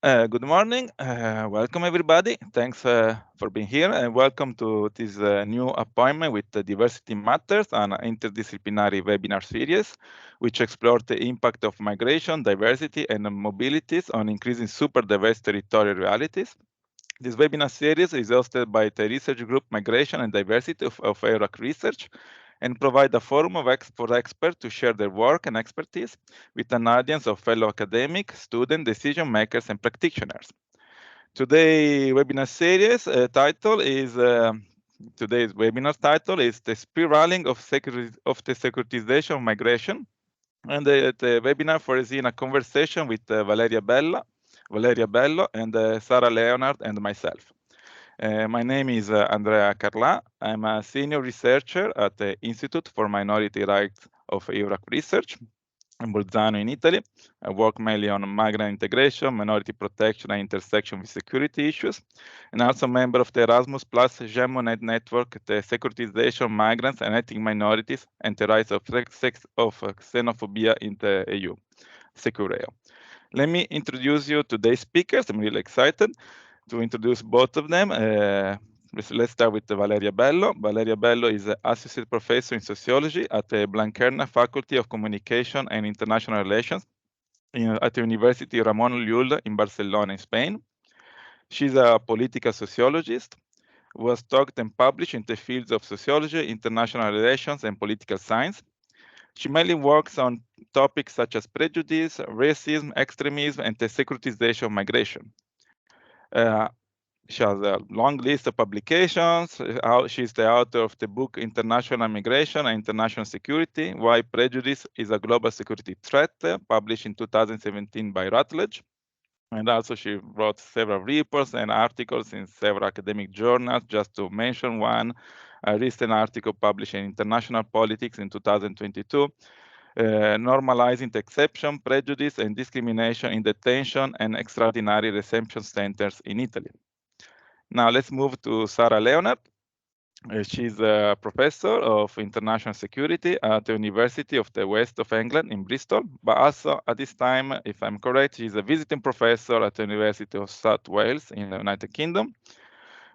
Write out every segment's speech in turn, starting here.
Good morning. Welcome, everybody. Thanks for being here, and welcome to this new appointment with the Diversity Matters, an interdisciplinary webinar series, which explores the impact of migration, diversity, and mobilities on increasing super diverse territorial realities. This webinar series is hosted by the research group Migration and Diversity of EURAC Research and provide a forum for experts to share their work and expertise with an audience of fellow academics, students, decision makers, and practitioners. Today's webinar series today's webinar title is The Spiraling of the Securitization of Migration. And the webinar foreseen a conversation with Valeria Bello, and Sarah Leonard and myself. My name is Andrea Carlà. I'm a senior researcher at the Institute for Minority Rights of EURAC Research in Bolzano in Italy. I work mainly on migrant integration, minority protection, and intersection with security issues, and also a member of the Erasmus Plus GEMONET network, the Securitization, Migrants and Ethnic Minorities, and the Rise of Xenophobia in the EU, Secureo. Let me introduce you to today's speakers. I'm really excited to introduce both of them. Let's start with Valeria Bello. Valeria Bello is an associate professor in sociology at the Blanquerna Faculty of Communication and International Relations at the University Ramon Llull in Barcelona, in Spain. She's a political sociologist who has taught and published in the fields of sociology, international relations, and political science. She mainly works on topics such as prejudice, racism, extremism, and the securitization of migration. She has a long list of publications. She's the author of the book International Migration and International Security, Why Prejudice is a Global Security Threat, published in 2017 by Routledge. And also she wrote several reports and articles in several academic journals, just to mention one, a recent article published in International Politics in 2022, normalizing the exception, prejudice, and discrimination in detention and extraordinary reception centers in Italy. Now let's move to Sarah Leonard. She's a professor of international security at the University of the West of England in Bristol, but also at this time, if I'm correct, she's a visiting professor at the University of South Wales in the United Kingdom.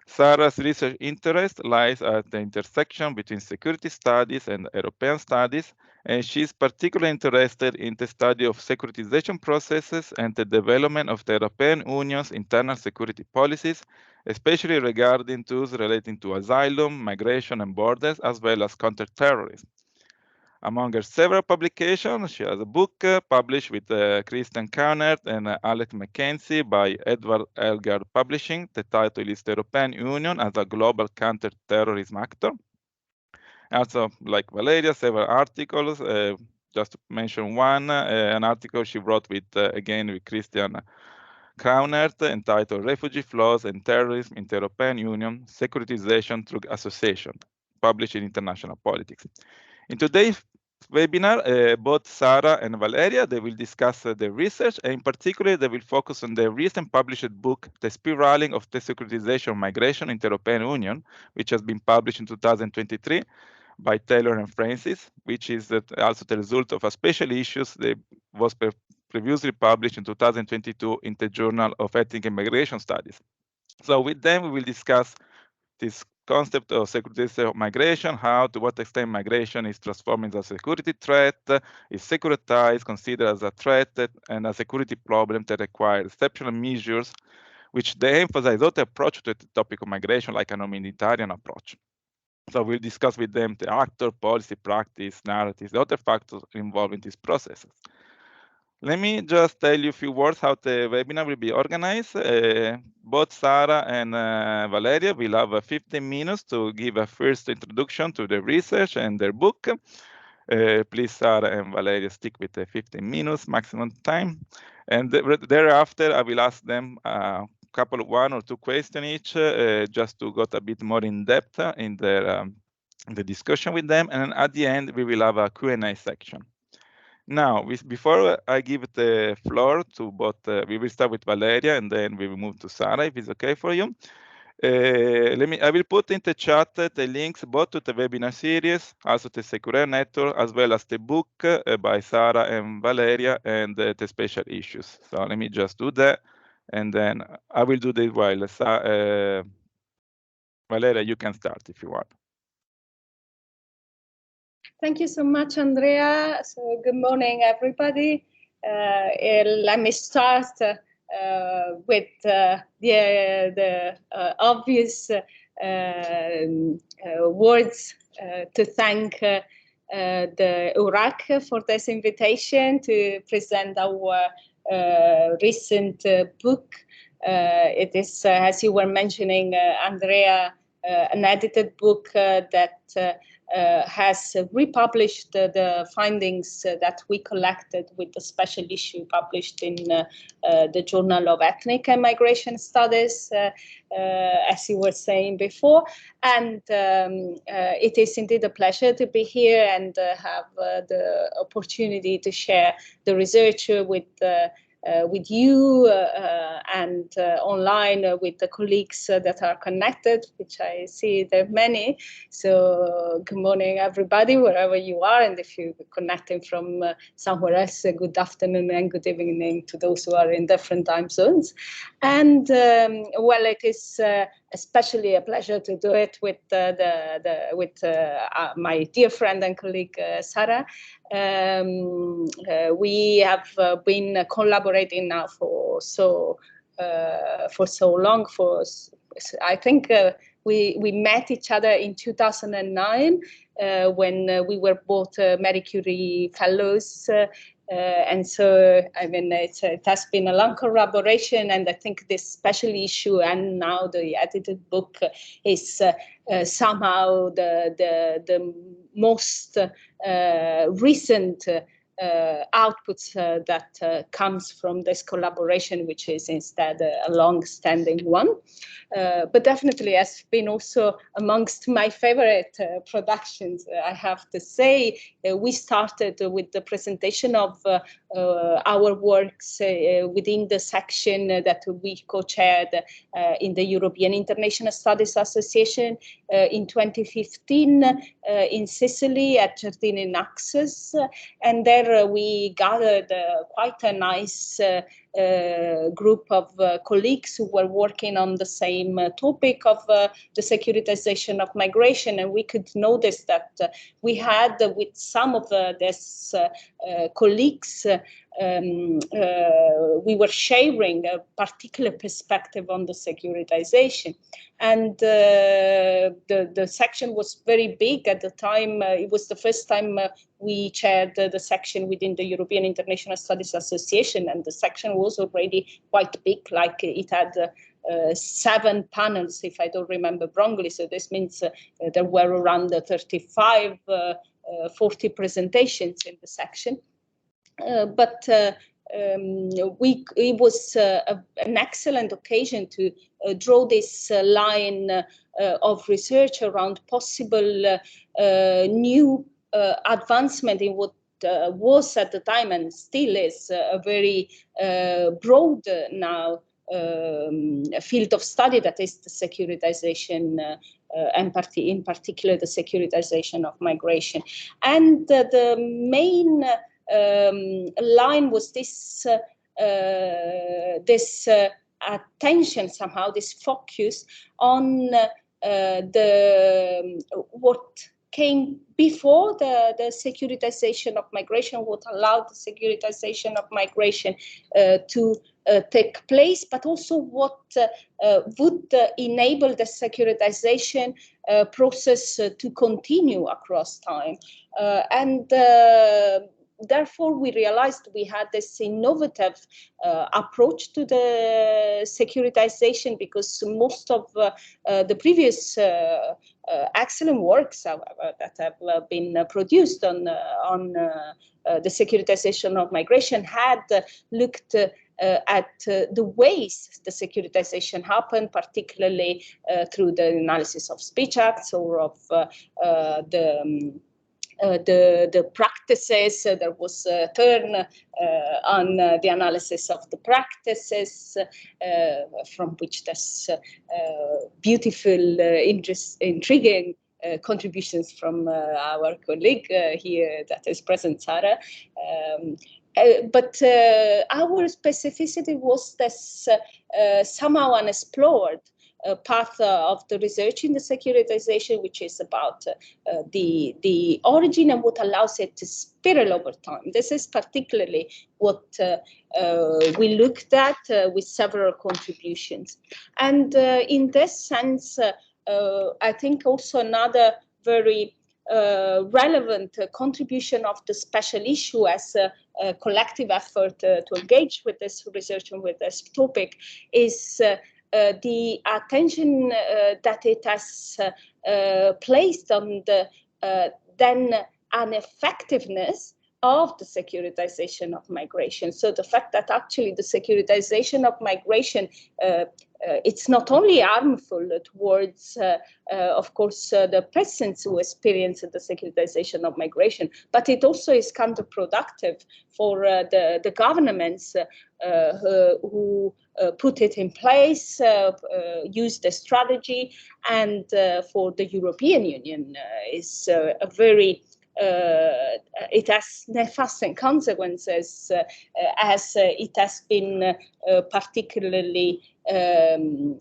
Sarah's research interest lies at the intersection between security studies and European studies, and she's particularly interested in the study of securitization processes and the development of the European Union's internal security policies, especially regarding tools relating to asylum, migration, and borders, as well as counterterrorism. Among her several publications, she has a book published with Christian Kaunert and Alex Mackenzie by Edward Elgar Publishing. The title is The European Union as a Global Counter-Terrorism Actor. Also, like Valeria, several articles. Just to mention one, an article she wrote again with Christian Kaunert entitled Refugee Flows and Terrorism in the European Union, Securitization Through Association, published in International Politics. In today's webinar, both Sarah and Valeria, they will discuss their research, and in particular, they will focus on their recent published book, The Spiraling of the Securitization of Migration in the European Union, which has been published in 2023 by Taylor and Francis, which is also the result of a special issue that was previously published in 2022 in the Journal of Ethnic and Migration Studies. So with them, we will discuss this concept of securitization of migration, to what extent migration is transformed into a security threat, is securitized, considered as a threat and a security problem that requires exceptional measures, which they emphasize other approach to the topic of migration, like a humanitarian approach. So we'll discuss with them the actor, policy, practice, narratives, the other factors involved in these processes. Let me just tell you a few words how the webinar will be organized. Both Sarah and Valeria will have 15 minutes to give a first introduction to the research and their book. Please, Sarah and Valeria, stick with the 15 minutes maximum time. And thereafter, I will ask them one or two questions each, just to go a bit more in depth in the discussion with them. And at the end, we will have a Q&A section. Now, before I give the floor to both, we will start with Valeria and then we will move to Sarah, if it's okay for you. I will put in the chat the links both to the webinar series, also the Secure Network, as well as the book by Sarah and Valeria and the special issues. So let me just do that and then I will do this while Valeria, you can start if you want. Thank you so much, Andrea. So good morning, everybody. Let me start with the obvious words to thank the URAC for this invitation to present our recent book. It is, as you were mentioning, Andrea, an edited book that has republished the findings that we collected with the special issue published in the Journal of Ethnic and Migration Studies, as you were saying before. And it is indeed a pleasure to be here and have the opportunity to share the research with you and online with the colleagues that are connected, which I see there are many. So good morning, everybody, wherever you are. And if you're connecting from somewhere else, good afternoon and good evening to those who are in different time zones. And well, it is especially a pleasure to do it with my dear friend and colleague Sarah. We have been collaborating now for so long. I think we met each other in 2009 when we were both Marie Curie fellows. And so, I mean, it has been a long collaboration, and I think this special issue and now the edited book is somehow the most recent outputs that comes from this collaboration, which is instead a long-standing one. But definitely has been also amongst my favorite productions, I have to say. We started with the presentation of our works within the section that we co-chaired in the European International Studies Association in 2015 in Sicily at Giardini Naxos. And there we gathered quite a nice group of colleagues who were working on the same topic of the securitization of migration. And we could notice that we had with some of these colleagues, we were sharing a particular perspective on the securitization. And the section was very big at the time. It was the first time we chaired the section within the European International Studies Association, and the section was already quite big, like it had 7 panels, if I don't remember wrongly. So this means there were around 35, 40 presentations in the section. But it was an excellent occasion to draw this line of research around possible new advancement in what was at the time and still is a very broad now field of study, that is the securitization, and in particular the securitization of migration. And the main line was this attention, somehow this focus on what came before the securitization of migration, what allowed the securitization of migration to take place, but also what would enable the securitization process to continue across time. And therefore, we realized we had this innovative approach to the securitization, because most of the previous excellent works, however, that have been produced on the securitization of migration had looked at the ways the securitization happened, particularly through the analysis of speech acts or of the practices. There was a turn on the analysis of the practices, from which there's beautiful, intriguing contributions from our colleague here that is present, Sarah. but our specificity was this somehow unexplored path of the research in the securitization, which is about the origin and what allows it to spiral over time. This is particularly what we looked at with several contributions. And in this sense, I think also another very relevant contribution of the special issue as a collective effort to engage with this research and with this topic is the attention that it has placed on the then ineffectiveness of the securitization of migration. So the fact that actually the securitization of migration, it's not only harmful towards, of course, the persons who experience the securitization of migration, but it also is counterproductive for the governments who put it in place, use the strategy, and for the European Union is a very it has nefast consequences as it has been particularly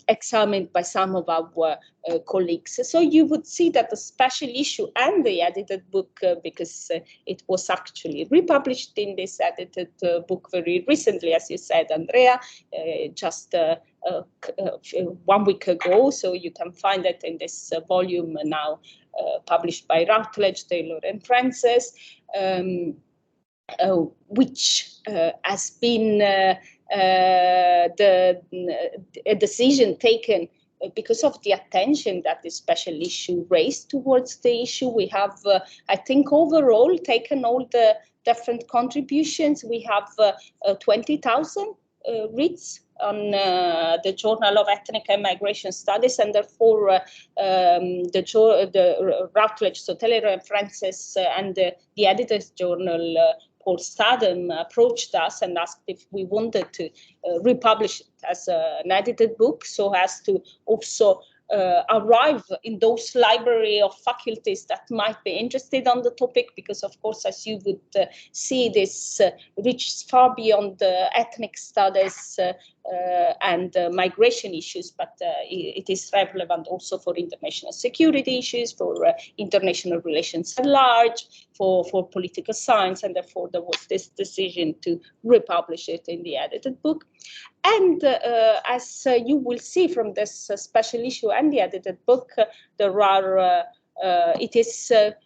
examined by some of our colleagues. So you would see that the special issue and the edited book, because it was actually republished in this edited book very recently, as you said, Andrea, just 1 week ago. So you can find it in this volume now published by Routledge, Taylor and Francis, which has been a decision taken because of the attention that the special issue raised towards the issue. We have, I think, overall taken all the different contributions. We have 20,000 reads on the Journal of Ethnic and Migration Studies, and therefore the Routledge, so Taylor and Francis, and the editor's journal, Paul Statham, approached us and asked if we wanted to republish it as an edited book, so as to also arrive in those library of faculties that might be interested on the topic, because of course, as you would see, this reaches far beyond ethnic studies and migration issues, but it is relevant also for international security issues, for international relations at large, for political science, and therefore there was this decision to republish it in the edited book. And as you will see from this special issue and the edited book, there are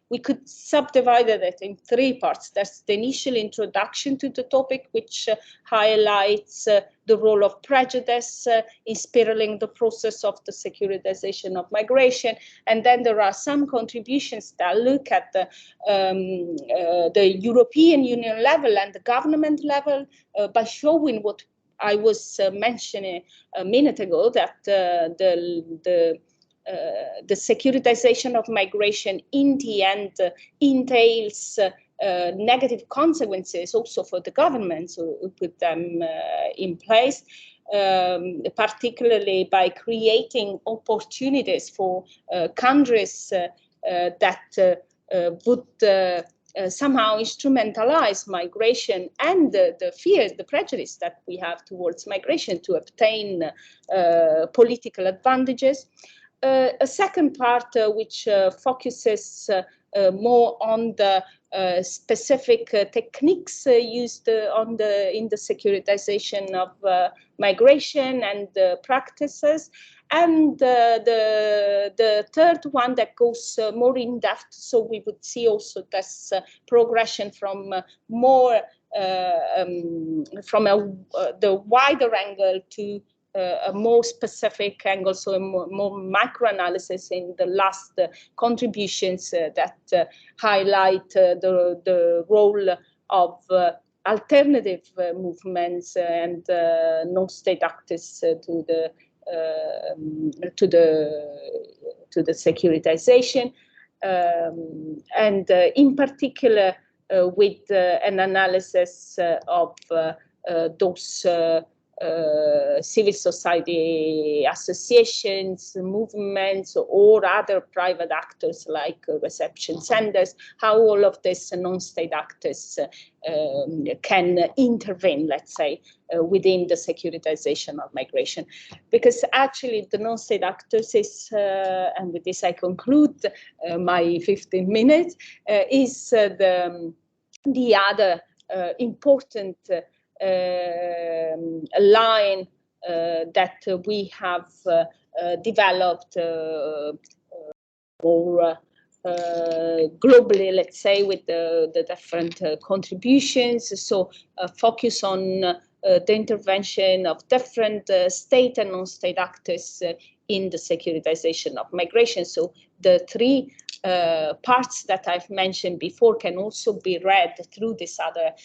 we could subdivide it in 3 parts. There's the initial introduction to the topic, which highlights the role of prejudice in spiraling the process of the securitization of migration. And then there are some contributions that look at the European Union level and the government level by showing what I was mentioning a minute ago, that the securitization of migration in the end entails negative consequences also for the governments who put them in place, particularly by creating opportunities for countries that would somehow instrumentalize migration and the fears, the prejudice that we have towards migration to obtain political advantages. A second part which focuses more on the specific techniques used in the securitization of migration and practices. And the third one that goes more in depth, so we would see also this progression from more from the wider angle to a more specific angle, so a more macro analysis in the last contributions that highlight the role of alternative movements and non-state actors to the securitization, and in particular with an analysis of those civil society associations, movements, or other private actors like reception centers, how all of these non-state actors can intervene, let's say, within the securitization of migration. Because actually the non-state actors is, and with this I conclude my 15 minutes, is the other important line that we have developed more globally, let's say, with the different contributions. So focus on the intervention of different state and non-state actors in the securitization of migration. So the three parts that I've mentioned before can also be read through this other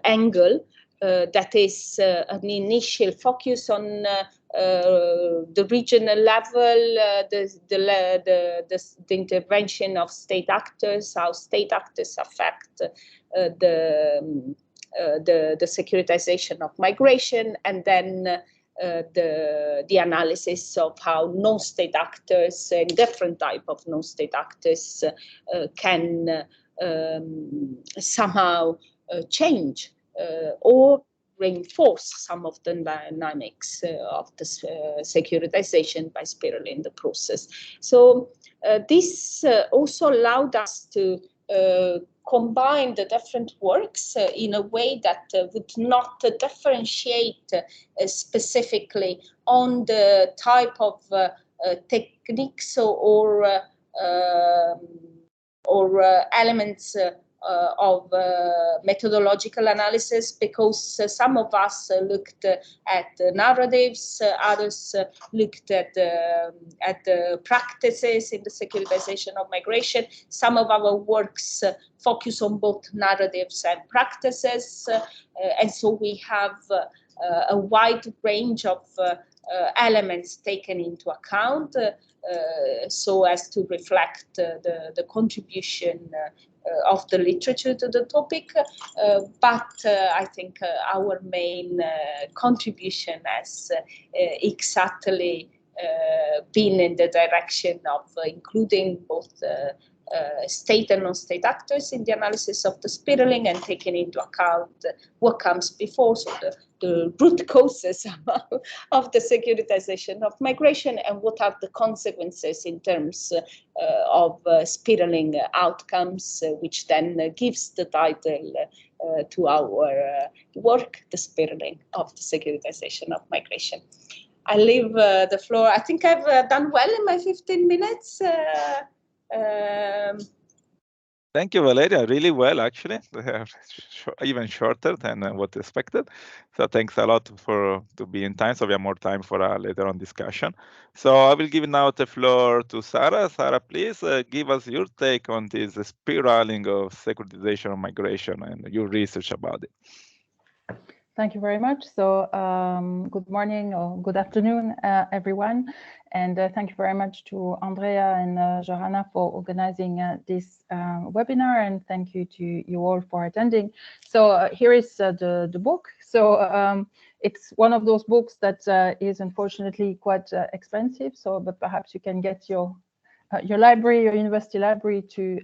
angle. That is an initial focus on the regional level, the intervention of state actors, how state actors affect the securitization of migration, and then the analysis of how non-state actors and different type of non-state actors can somehow change or reinforce some of the dynamics of the securitization by spiraling the process. So this also allowed us to combine the different works in a way that would not differentiate specifically on the type of techniques or elements of methodological analysis, because some of us looked at narratives, others looked at the practices in the securitization of migration. Some of our works focus on both narratives and practices, and so we have a wide range of elements taken into account so as to reflect the contribution of the literature to the topic, but I think our main contribution has exactly been in the direction of including both state and non-state actors in the analysis of the spiraling and taking into account what comes before, so the root causes of the securitization of migration and what are the consequences in terms of spiraling outcomes, which then gives the title to our work, The Spiraling of the Securitization of Migration. I leave the floor. I think I've done well in my 15 minutes. Thank you, Valeria. Really well, actually. Even shorter than what expected. So thanks a lot to be in time. So we have more time for a later on discussion. So I will give now the floor to Sarah. Sarah, please give us your take on this spiraling of securitization of migration and your research about it. Thank you very much. So good morning or good afternoon, everyone. And thank you very much to Andrea and Johanna for organizing this webinar. And thank you to you all for attending. So here is the book. So it's one of those books that is unfortunately quite expensive. So, but perhaps you can get your library, your university library to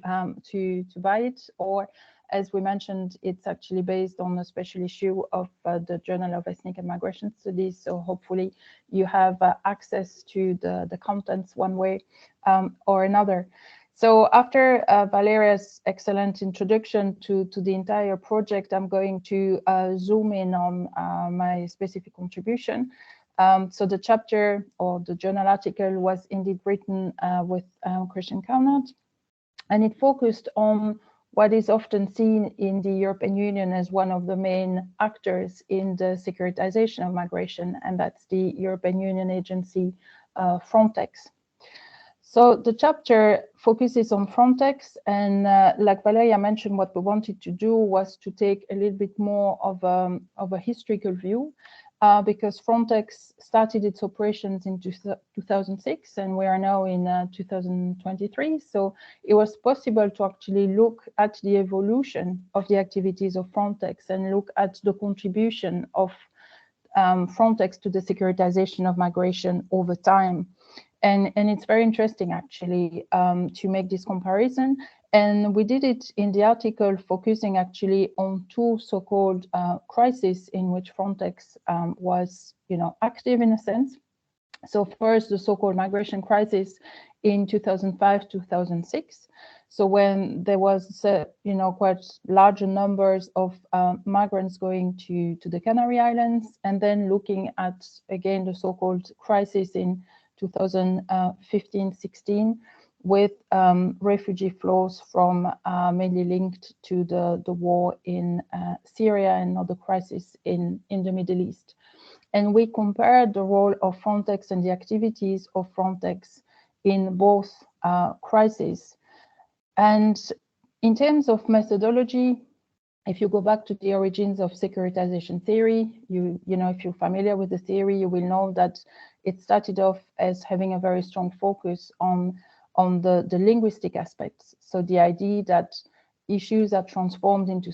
buy it, or as we mentioned, it's actually based on a special issue of the Journal of Ethnic and Migration Studies. So hopefully you have access to the contents one way or another. So after Valeria's excellent introduction to the entire project, I'm going to zoom in on my specific contribution. So the chapter or the journal article was indeed written with Christian Carnot, and it focused on what is often seen in the European Union as one of the main actors in the securitization of migration, and that's the European Union agency Frontex. So the chapter focuses on Frontex, and like Valeria mentioned, what we wanted to do was to take a little bit more of a historical view, because Frontex started its operations in 2006 and we are now in 2023. So it was possible to actually look at the evolution of the activities of Frontex and look at the contribution of Frontex to the securitization of migration over time. And it's very interesting, actually, to make this comparison. And we did it in the article focusing actually on two so-called crises in which Frontex was, active in a sense. So first, the so-called migration crisis in 2005-2006. So when there was, quite larger numbers of migrants going to the Canary Islands, and then looking at, again, the so-called crisis in 2015-16 with refugee flows from mainly linked to the war in Syria and other crises in the Middle East. And we compared the role of Frontex and the activities of Frontex in both crises. And in terms of methodology, if you go back to the origins of securitization theory, if you're familiar with the theory, you will know that it started off as having a very strong focus on the linguistic aspects. So the idea that issues are transformed into.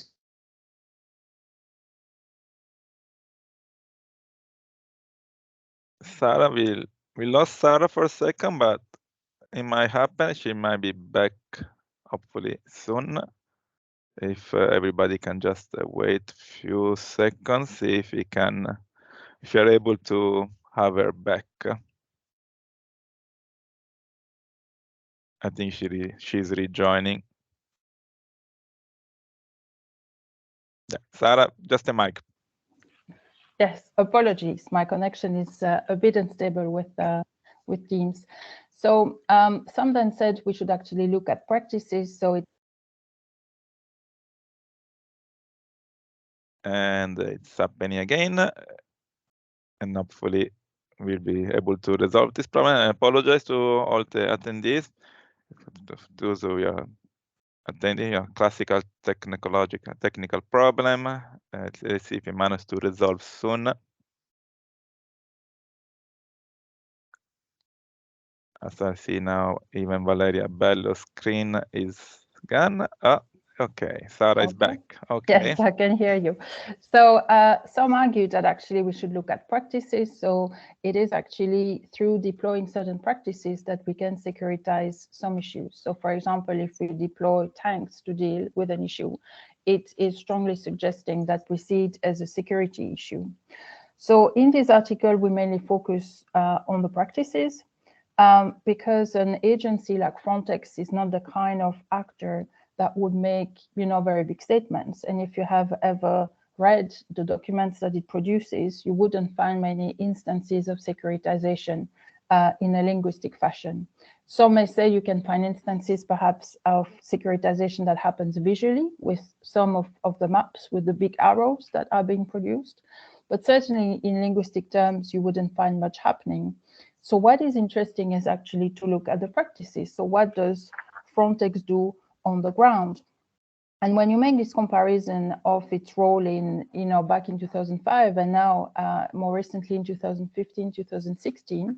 Sarah, we lost Sarah for a second, but it might happen. She might be back, hopefully soon. If everybody can just wait a few seconds, see if we can, if you're able to have her back. I think she's rejoining. Yeah. Sarah, just a mic. Yes, apologies. My connection is a bit unstable with Teams. So some then said we should actually look at practices. So and it's happening again, and hopefully we'll be able to resolve this problem. I apologize to all the attendees, those who are attending a classical technical problem. Let's see if we manage to resolve soon. As I see now, even Valeria Bello's screen is gone. Okay, Sarah is back. Okay. Yes, I can hear you. So some argue that actually we should look at practices. So it is actually through deploying certain practices that we can securitize some issues. So for example, if we deploy tanks to deal with an issue, it is strongly suggesting that we see it as a security issue. So in this article, we mainly focus on the practices because an agency like Frontex is not the kind of actor that would make, very big statements. And if you have ever read the documents that it produces, you wouldn't find many instances of securitization in a linguistic fashion. Some may say you can find instances perhaps of securitization that happens visually with some of the maps with the big arrows that are being produced. But certainly in linguistic terms, you wouldn't find much happening. So what is interesting is actually to look at the practices. So what does Frontex do on the ground? And when you make this comparison of its role in, back in 2005 and now more recently in 2015, 2016,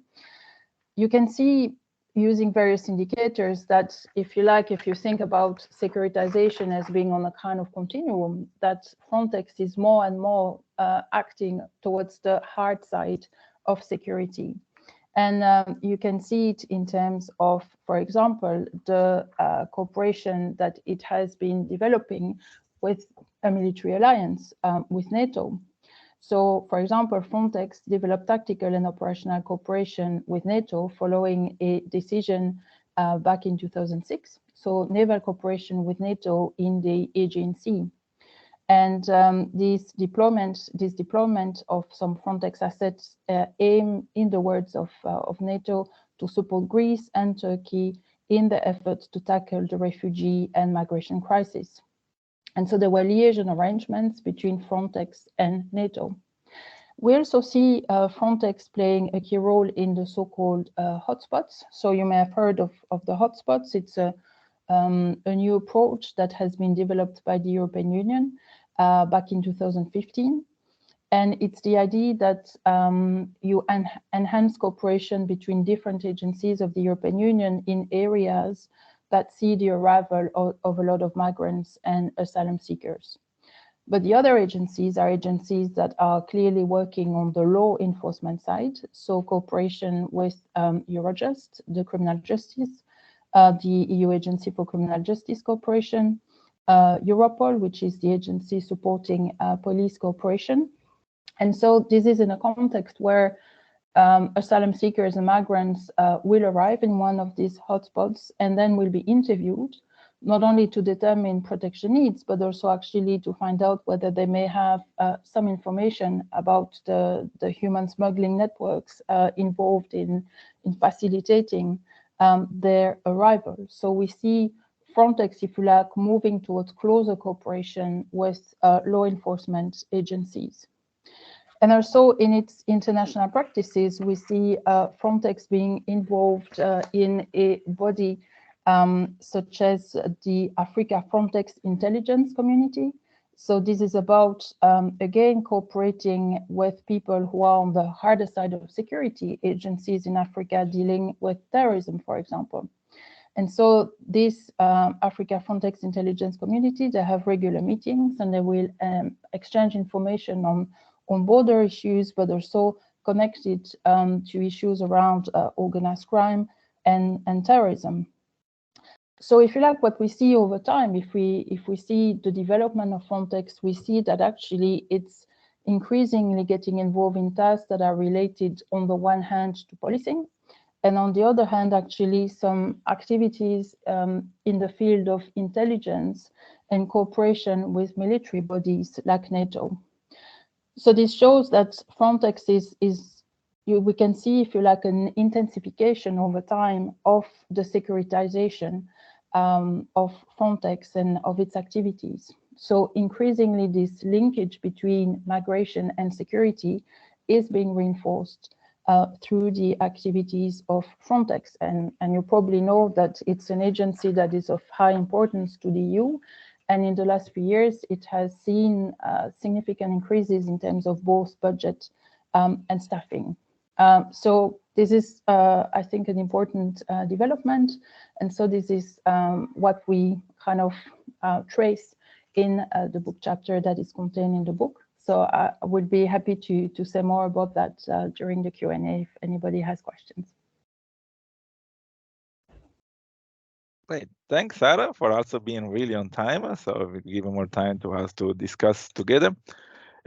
you can see using various indicators that if you think about securitization as being on a kind of continuum, that Frontex is more and more acting towards the hard side of security. And you can see it in terms of, for example, the cooperation that it has been developing with a military alliance, with NATO. So, for example, Frontex developed tactical and operational cooperation with NATO following a decision back in 2006. So, naval cooperation with NATO in the Aegean Sea. And this deployment of some Frontex assets aim, in the words of NATO, to support Greece and Turkey in the effort to tackle the refugee and migration crisis. And so there were liaison arrangements between Frontex and NATO. We also see Frontex playing a key role in the so-called hotspots. So you may have heard of the hotspots. It's a new approach that has been developed by the European Union back in 2015. And it's the idea that you enhance cooperation between different agencies of the European Union in areas that see the arrival of a lot of migrants and asylum seekers. But the other agencies are agencies that are clearly working on the law enforcement side, so cooperation with Eurojust, the criminal justice, the EU Agency for Criminal Justice Cooperation, Europol, which is the agency supporting police cooperation. And so this is in a context where asylum seekers and migrants will arrive in one of these hotspots and then will be interviewed, not only to determine protection needs, but also actually to find out whether they may have some information about the human smuggling networks involved in facilitating their arrival. So we see Frontex, if you like, moving towards closer cooperation with law enforcement agencies. And also in its international practices, we see Frontex being involved in a body such as the Africa Frontex Intelligence Community. So this is about, again, cooperating with people who are on the harder side of security, agencies in Africa dealing with terrorism, for example. And so this Africa Frontex Intelligence Community, they have regular meetings and they will exchange information on border issues, but also connected to issues around organized crime and terrorism. So if you like, what we see over time, if we see the development of Frontex, we see that actually it's increasingly getting involved in tasks that are related on the one hand to policing, and on the other hand, actually some activities in the field of intelligence and cooperation with military bodies like NATO. So this shows that Frontex we can see, if you like, an intensification over time of the securitization of Frontex and of its activities. So increasingly, this linkage between migration and security is being reinforced through the activities of Frontex. And you probably know that it's an agency that is of high importance to the EU. And in the last few years, it has seen significant increases in terms of both budget and staffing. So this is, I think, an important development. And so this is what we kind of trace in the book chapter that is contained in the book. So I would be happy to say more about that during the Q&A if anybody has questions. Great. Thanks, Sarah, for also being really on time. So we give more time to us to discuss together.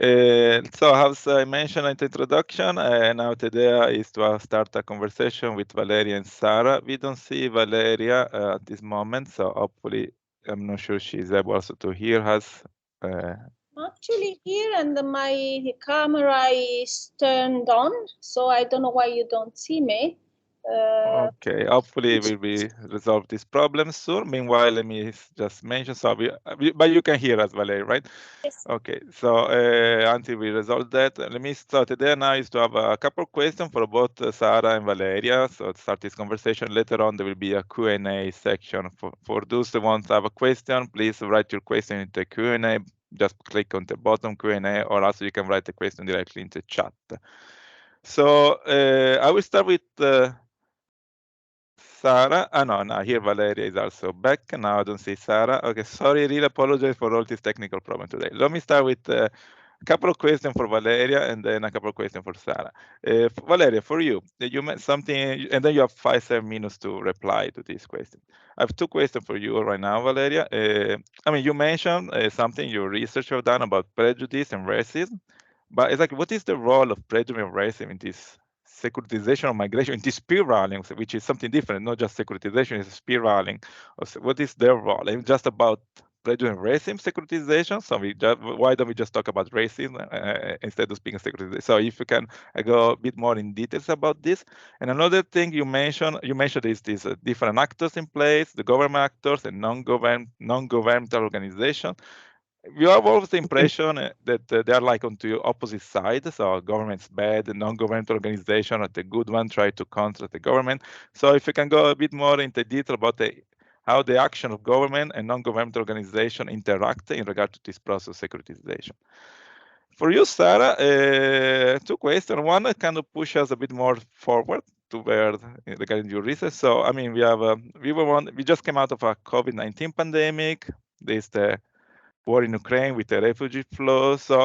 So as I mentioned in the introduction, now today is to start a conversation with Valeria and Sarah. We don't see Valeria at this moment, so hopefully, I'm not sure she's able also to hear us. Actually here, and my camera is turned on, so I don't know why you don't see me. Okay, hopefully we will resolve this problem soon. Meanwhile, let me just mention, so but you can hear us, Valeria, right? Yes. Okay, so until we resolve that, let me start today now is to have a couple of questions for both Sarah and Valeria. So to start this conversation, later on there will be a Q&A section. For those who want to have a question, please write your question in the Q&A. Just click on the bottom Q&A, or also you can write the question directly in the chat. So I will start with Sarah. No, here Valeria is also back. Now I don't see Sarah. Okay, sorry, really apologize for all this technical problem today. Let me start with a couple of questions for Valeria and then a couple of questions for Sarah. Valeria, for you, you meant something, and then you have 5-7 minutes to reply to this question. I have two questions for you right now, Valeria. I mean, you mentioned something your research have done about prejudice and racism, but it's like, what is the role of prejudice and racism in this securitization of migration, into spiraling, which is something different, not just securitization, it's spiraling. What is their role? It's just about prejudice and racism securitization. So why don't we just talk about racism instead of speaking securitization? So if you can go a bit more in details about this. And another thing you mentioned is these different actors in place, the government actors and non-governmental organizations. You have always the impression that they are like on the opposite side. So government's bad, the non-governmental organization are the good one, try to counter the government. So if you can go a bit more into detail about how the action of government and non-governmental organization interact in regard to this process of securitization. For you, Sarah, two questions. One kind of push us a bit more forward to where regarding your research. So I mean, we just came out of a COVID-19 pandemic. There's the war in Ukraine with the refugee flow. So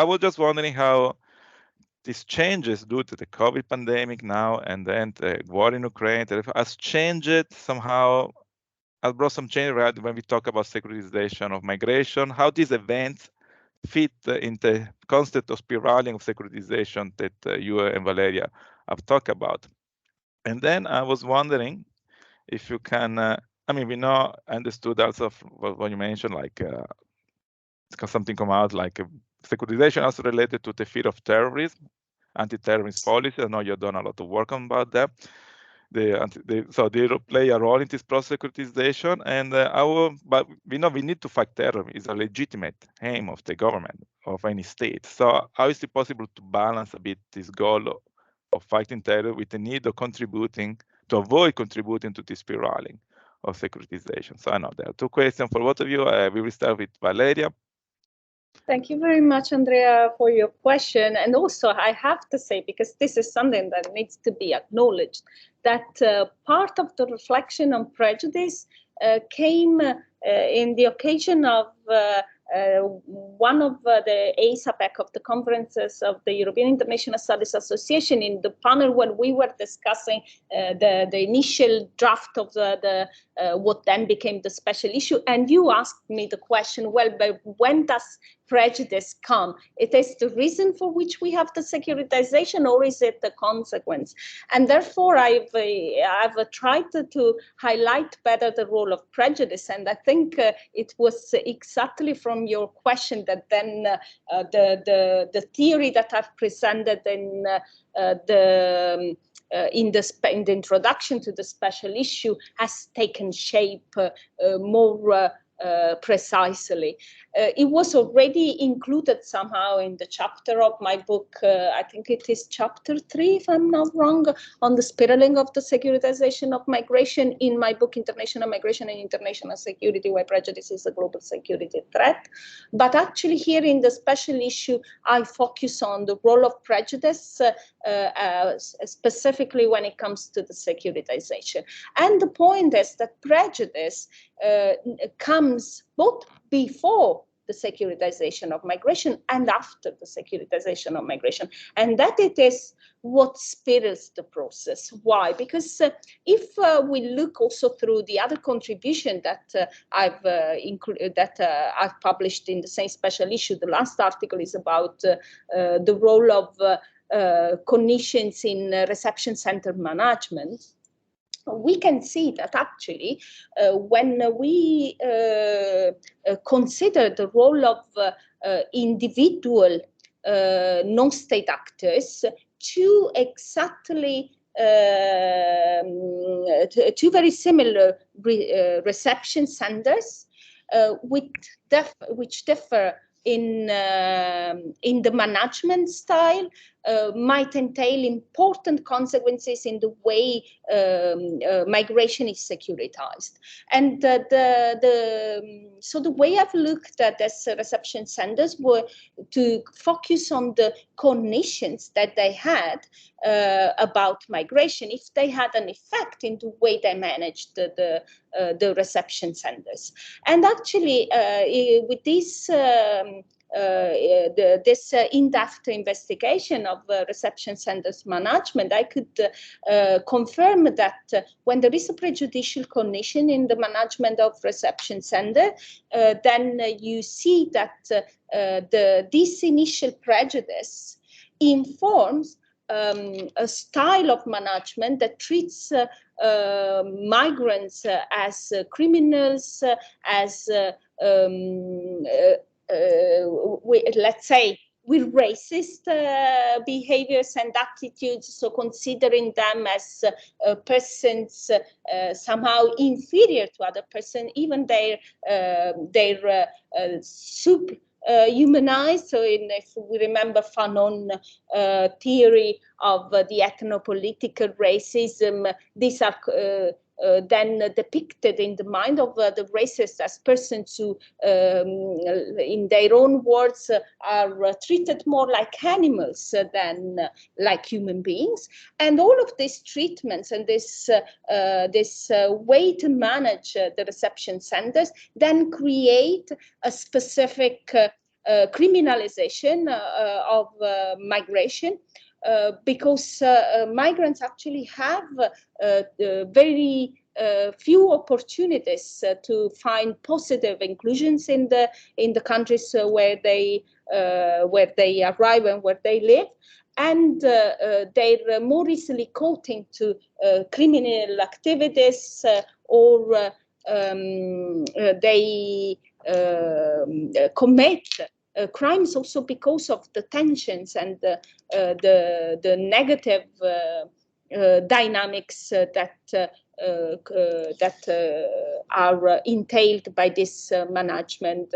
I was just wondering how these changes due to the COVID pandemic now, and then the war in Ukraine has changed somehow, has brought some change right when we talk about securitization of migration, how these events fit in the concept of spiraling of securitization that you and Valeria have talked about. And then I was wondering if you can, I mean, we know, understood also what you mentioned, like something come out like securitization also related to the fear of terrorism, anti-terrorism policy. I know you've done a lot of work about that. So they play a role in this process of securitization, and but we know we need to fight terrorism. It's a legitimate aim of the government, of any state. So how is it possible to balance a bit this goal of fighting terror with the need of contributing, to avoid contributing to this spiraling of securitization? So I know there are two questions for both of you. We will start with Valeria. Thank you very much, Andrea, for your question. And also, I have to say, because this is something that needs to be acknowledged, that part of the reflection on prejudice came in the occasion of one of the ASAPEC of the conferences of the European International Studies Association, in the panel when we were discussing the initial draft of the what then became the special issue. And you asked me the question, well, but when does prejudice come? It is the reason for which we have the securitization, or is it the consequence? And therefore, I've tried to highlight better the role of prejudice. And I think it was exactly from your question that then the theory that I've presented in the introduction to the special issue has taken shape more precisely. It was already included somehow in the chapter of my book, I think it is chapter 3, if I'm not wrong, on the spiraling of the securitization of migration, in my book, International Migration and International Security, Why Prejudice is a Global Security Threat. But actually here in the special issue, I focus on the role of prejudice, specifically when it comes to the securitization. And the point is that prejudice comes both before the securitization of migration and after the securitization of migration, and that it is what spirals the process. Why? Because if we look also through the other contribution that I've included, that I've published in the same special issue, the last article is about the role of cognitions in reception center management. We can see that actually when we consider the role of individual non-state actors, two very similar reception centers which differ in the management style, might entail important consequences in the way migration is securitized. And so the way I've looked at these reception centers were to focus on the cognitions that they had about migration, if they had an effect in the way they managed the reception centers. And actually, with this this in-depth investigation of reception centers management, I could confirm that when there is a prejudicial cognition in the management of reception center, then you see that this initial prejudice informs a style of management that treats migrants as criminals, as let's say, with racist behaviors and attitudes, so considering them as persons somehow inferior to other persons, even they're humanized. So if we remember Fanon theory of the ethnopolitical racism, these are then depicted in the mind of the racists as persons who, in their own words, are treated more like animals than like human beings. And all of these treatments and this way to manage the reception centers then create a specific criminalization of migration, because migrants actually have very few opportunities to find positive inclusions in the countries where they arrive and where they live, and they're more easily caught into criminal activities, or they commit crimes also because of the tensions and the negative dynamics that are entailed by this management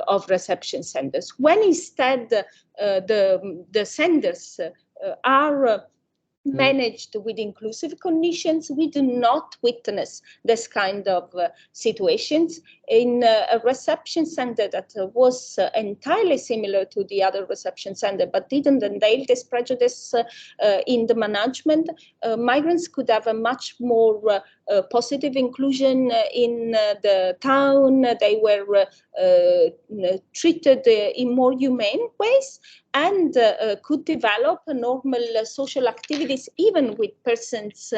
of reception centers. When instead the centers are managed with inclusive conditions, we do not witness this kind of situations. In a reception center that was entirely similar to the other reception center, but didn't entail this prejudice in the management, migrants could have a much more positive inclusion in the town. They were treated in more humane ways, and could develop normal social activities even with persons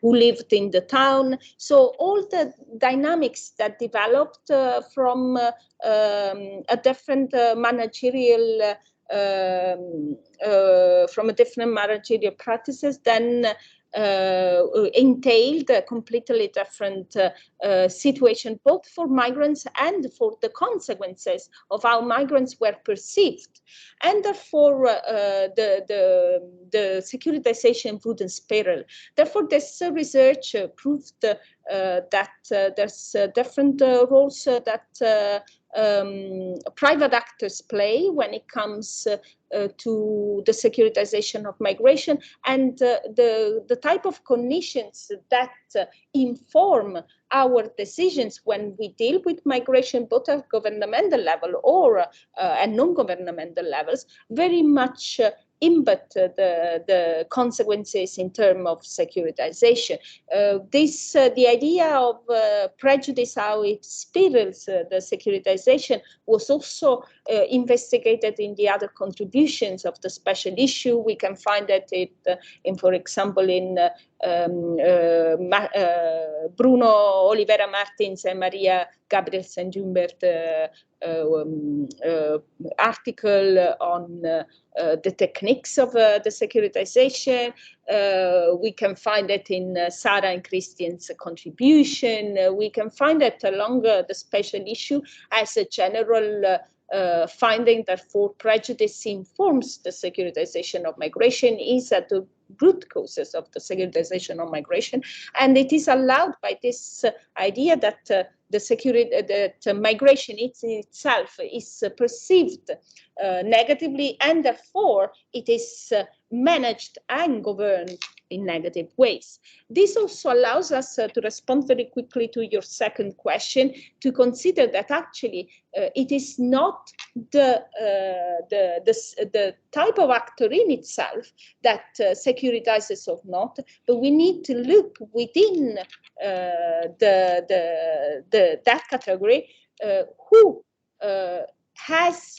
who lived in the town. So all the dynamics that developed from a different managerial practices then entailed a completely different situation, both for migrants and for the consequences of how migrants were perceived. And therefore, the securitization wouldn't spiral. Therefore, this research proved that there's different roles that private actors play when it comes to the securitization of migration, and the type of conditions that inform our decisions when we deal with migration, both at governmental level or at non-governmental levels, very much embed the consequences in terms of securitization. The idea of prejudice, how it spirals the securitization, was also investigated in the other contributions of the special issue. We can find that in for example, in Bruno Oliveira Martins and Maria Gabrielsen-Jumbert article on the techniques of the securitization. We can find it in Sarah and Christian's contribution. We can find it along the special issue as a general finding that for prejudice informs the securitization of migration is at the root causes of the securitization of migration, and it is allowed by this idea that migration in itself is perceived negatively, and therefore it is managed and governed in negative ways. This also allows us to respond very quickly to your second question, to consider that actually it is not the type of actor in itself that securitizes or not, but we need to look within that category who has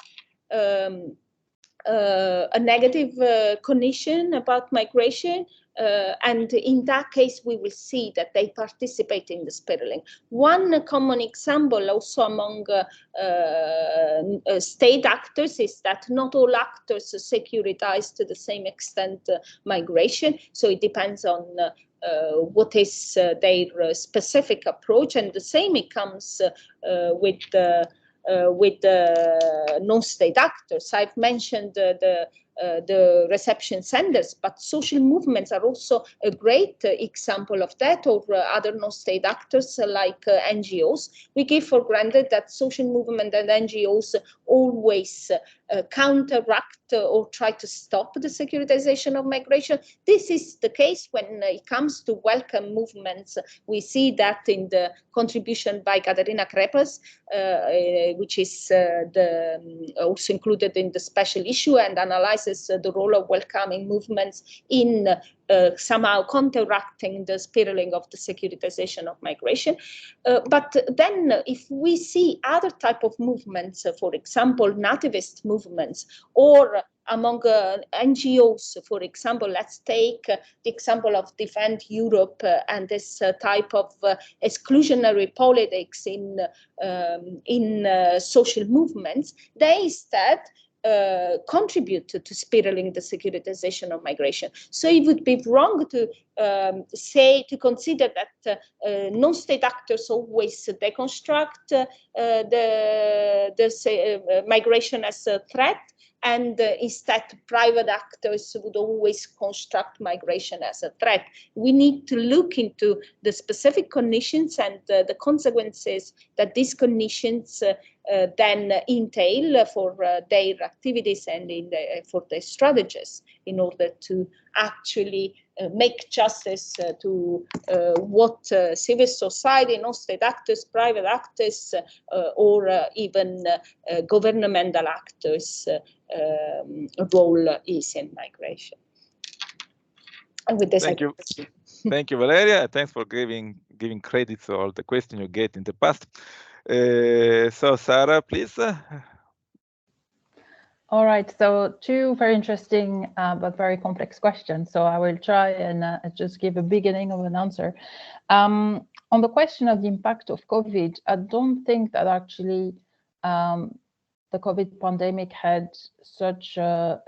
a negative cognition about migration, and in that case we will see that they participate in the spiraling. One common example also among state actors is that not all actors securitize to the same extent migration, so it depends on what is their specific approach, and the same it comes with non-state actors. I've mentioned the reception centers, but social movements are also a great example of that, or other non-state actors like NGOs. We give for granted that social movement and NGOs always counteract or try to stop the securitization of migration. This is the case when it comes to welcome movements. We see that in the contribution by Caterina Krepas, which is also included in the special issue and analyzes the role of welcoming movements in somehow counteracting the spiraling of the securitization of migration. But then if we see other type of movements, for example, nativist movements, or among NGOs, for example, let's take the example of Defend Europe and this type of exclusionary politics in social movements, they instead contribute to spiraling the securitization of migration. So it would be wrong to consider that non-state actors always deconstruct migration as a threat, and instead private actors would always construct migration as a threat. We need to look into the specific conditions and the consequences that these conditions then entail for their activities and for their strategies, in order to actually make justice to what civil society, non-state actors, private actors, or even governmental actors' role is in migration. And with this, thank you. Thank you, Valeria. Thanks for giving credit to all the questions you get in the past. So Sarah, please. All right, so two very interesting but very complex questions. So I will try and just give a beginning of an answer. On the question of the impact of COVID, I don't think that actually the COVID pandemic had such a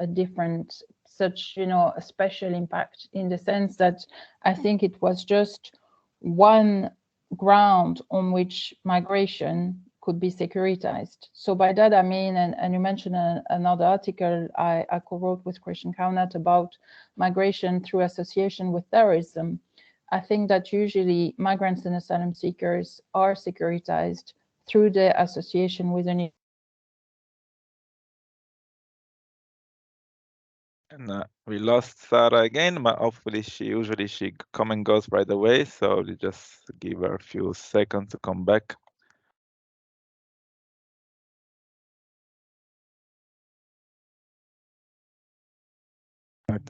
special impact, in the sense that I think it was just one ground on which migration could be securitized. So by that I mean, and you mentioned another article I co-wrote with Christian Kaunat about migration through association with terrorism. I think that usually migrants and asylum seekers are securitized through the association with an. And we lost Sarah again, but hopefully she come and goes right away. So we just give her a few seconds to come back.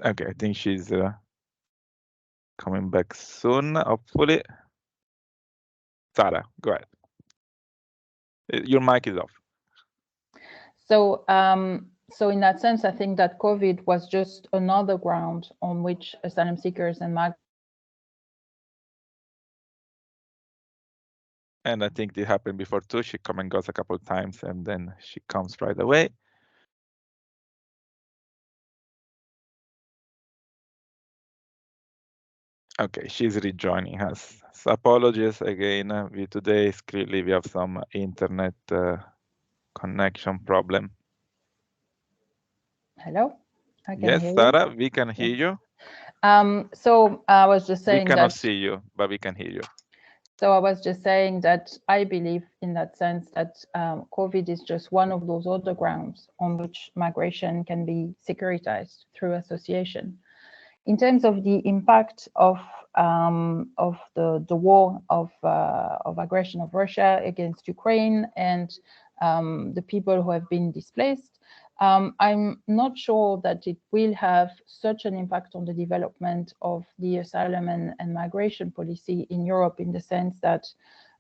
Okay, I think she's coming back soon, hopefully. Sarah, go ahead. Your mic is off. So, so in that sense, I think that COVID was just another ground on which asylum seekers and migrants. And I think it happened before too. She come and goes a couple of times, and then she comes right away. Okay, she's rejoining us. So apologies again. Today clearly we have some internet connection problem. Hello? I can yes, hear Sarah, you. we can hear you. So I was just saying we cannot see you, but we can hear you. So I was just saying that I believe in that sense that COVID is just one of those other grounds on which migration can be securitized through association. In terms of the impact of the war of aggression of Russia against Ukraine and the people who have been displaced, I'm not sure that it will have such an impact on the development of the asylum and migration policy in Europe, in the sense that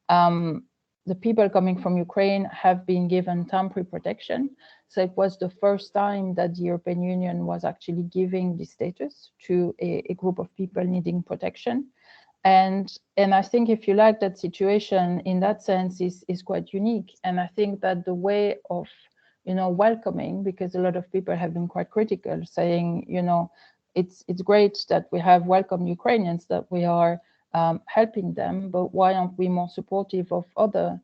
the people coming from Ukraine have been given temporary protection. So it was the first time that the European Union was actually giving this status to a group of people needing protection. And I think, if you like, that situation in that sense is quite unique. And I think that the way of, welcoming, because a lot of people have been quite critical, saying, it's great that we have welcomed Ukrainians, that we are helping them, but why aren't we more supportive of other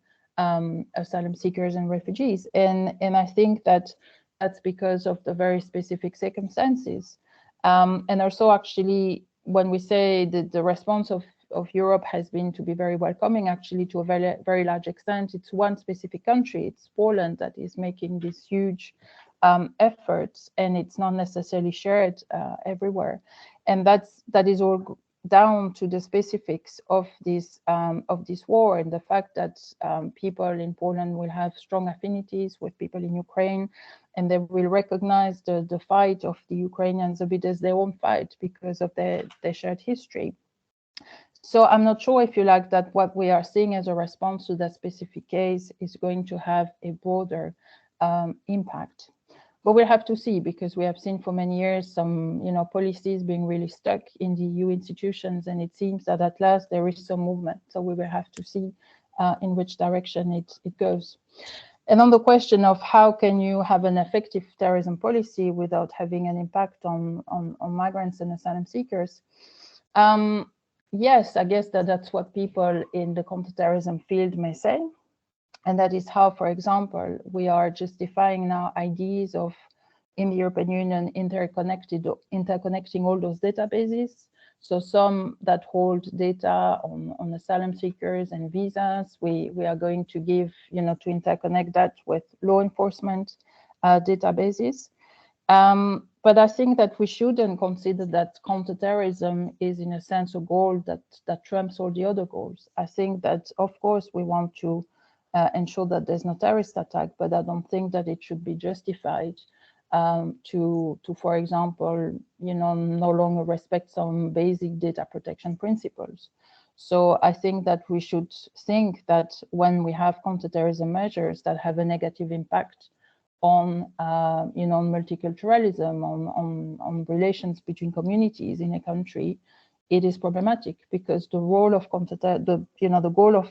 asylum seekers and refugees? And I think that that's because of the very specific circumstances. And also, actually, when we say that the response of Europe has been to be very welcoming, actually, to a very, very large extent, it's one specific country, it's Poland, that is making this huge efforts, and it's not necessarily shared everywhere. And that is all down to the specifics of this war, and the fact that people in Poland will have strong affinities with people in Ukraine, and they will recognize the fight of the Ukrainians a bit as their own fight because of their shared history. So I'm not sure, if you like, that what we are seeing as a response to that specific case is going to have a broader impact. But we'll have to see, because we have seen for many years some, policies being really stuck in the EU institutions, and it seems that at last there is some movement. So we will have to see in which direction it goes. And on the question of how can you have an effective terrorism policy without having an impact on migrants and asylum seekers, yes, I guess that's what people in the counterterrorism field may say. And that is how, for example, we are justifying now ideas of, in the European Union, interconnecting all those databases. So some that hold data on asylum seekers and visas, we are going to give, to interconnect that with law enforcement databases. But I think that we shouldn't consider that counterterrorism is, in a sense, a goal that trumps all the other goals. I think that, of course, we want to ensure that there's no terrorist attack, but I don't think that it should be justified to, for example, no longer respect some basic data protection principles. So I think that we should think that when we have counterterrorism measures that have a negative impact on, multiculturalism, on relations between communities in a country, it is problematic, because the role of the goal of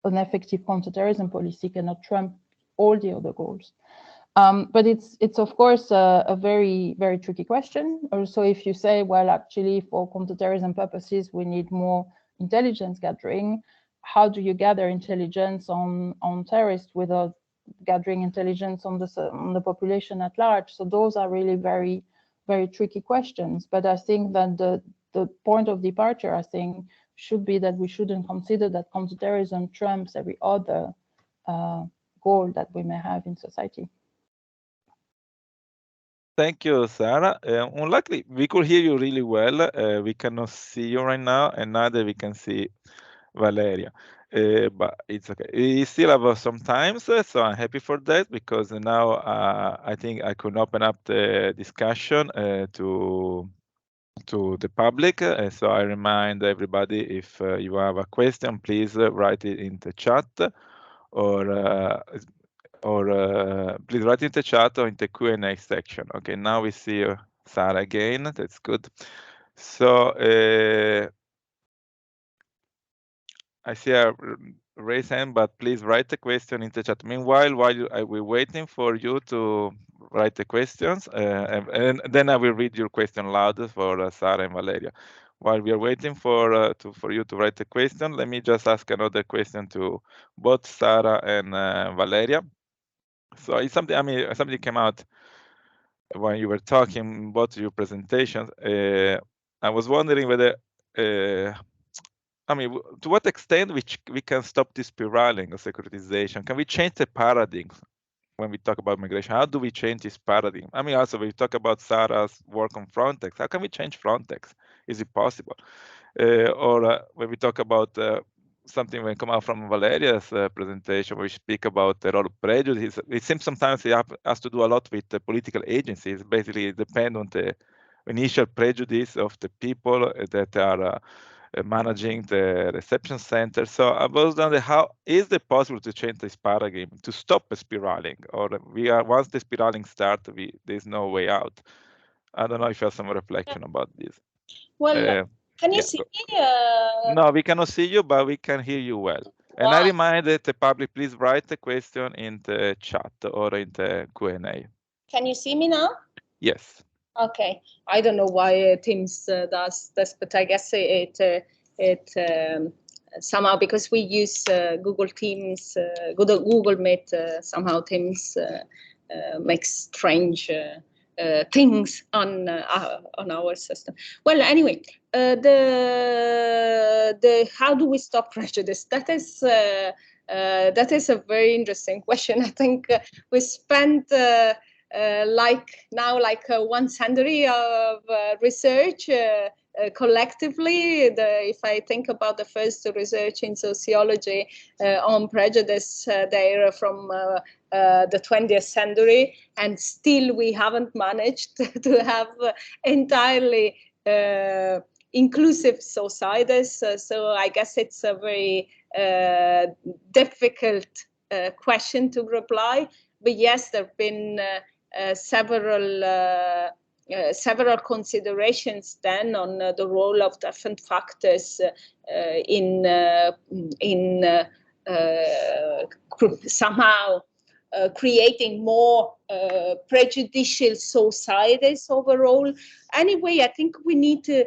an effective counterterrorism policy cannot trump all the other goals. But it's of course a very, very tricky question. Also, if you say, well, actually for counterterrorism purposes, we need more intelligence gathering, how do you gather intelligence on terrorists without gathering intelligence on the population at large? So those are really very, very tricky questions. But I think that the point of departure, I think, should be that we shouldn't consider that counterterrorism trumps every other goal that we may have in society. Thank you, Sarah. Unluckily, we could hear you really well. We cannot see you right now, and neither we can see Valeria. But it's okay. We still have some time, so I'm happy for that, because now I think I could open up the discussion to the public. So I remind everybody, if you have a question, please write it in the chat, or please write in the chat or in the Q&A section. Okay, now we see Sarah again. That's good. So I see a raise hand, but please write the question in the chat. Meanwhile, while we're waiting for you to write the questions, and then I will read your question loud for Sarah and Valeria. While we are waiting for you to write the question, let me just ask another question to both Sarah and Valeria. So it's something, something came out when you were talking about your presentations. I was wondering whether, to what extent we can stop this spiraling of securitization? Can we change the paradigm when we talk about migration? How do we change this paradigm? Also, when we talk about Sarah's work on Frontex, how can we change Frontex? Is it possible? Or when we talk about something when come out from Valeria's presentation, we speak about the role of prejudice. It seems sometimes it has to do a lot with the political agencies. Basically, it depends on the initial prejudice of the people that are managing the reception center. So I was wondering, how is it possible to change this paradigm, to stop the spiraling? Or once the spiraling starts, there's no way out? I don't know if you have some reflection about this. Well, can you see me? No, we cannot see you, but we can hear you well. And I remind the public, please write the question in the chat or in the Q&A. Can you see me now? Yes. Okay. I don't know why Teams does this, but I guess it somehow, because we use Google Teams, Google Meet, somehow Teams makes strange things on our system. Well, anyway, how do we stop prejudice? That is That is a very interesting question. I think we spent like 1 century of research collectively. If I think about the first research in sociology on prejudice, they're from the 20th century, and still we haven't managed to have entirely inclusive societies. So I guess it's a very difficult question to reply. But yes, there have been several considerations then on the role of different factors in somehow creating more prejudicial societies overall. Anyway, I think we need to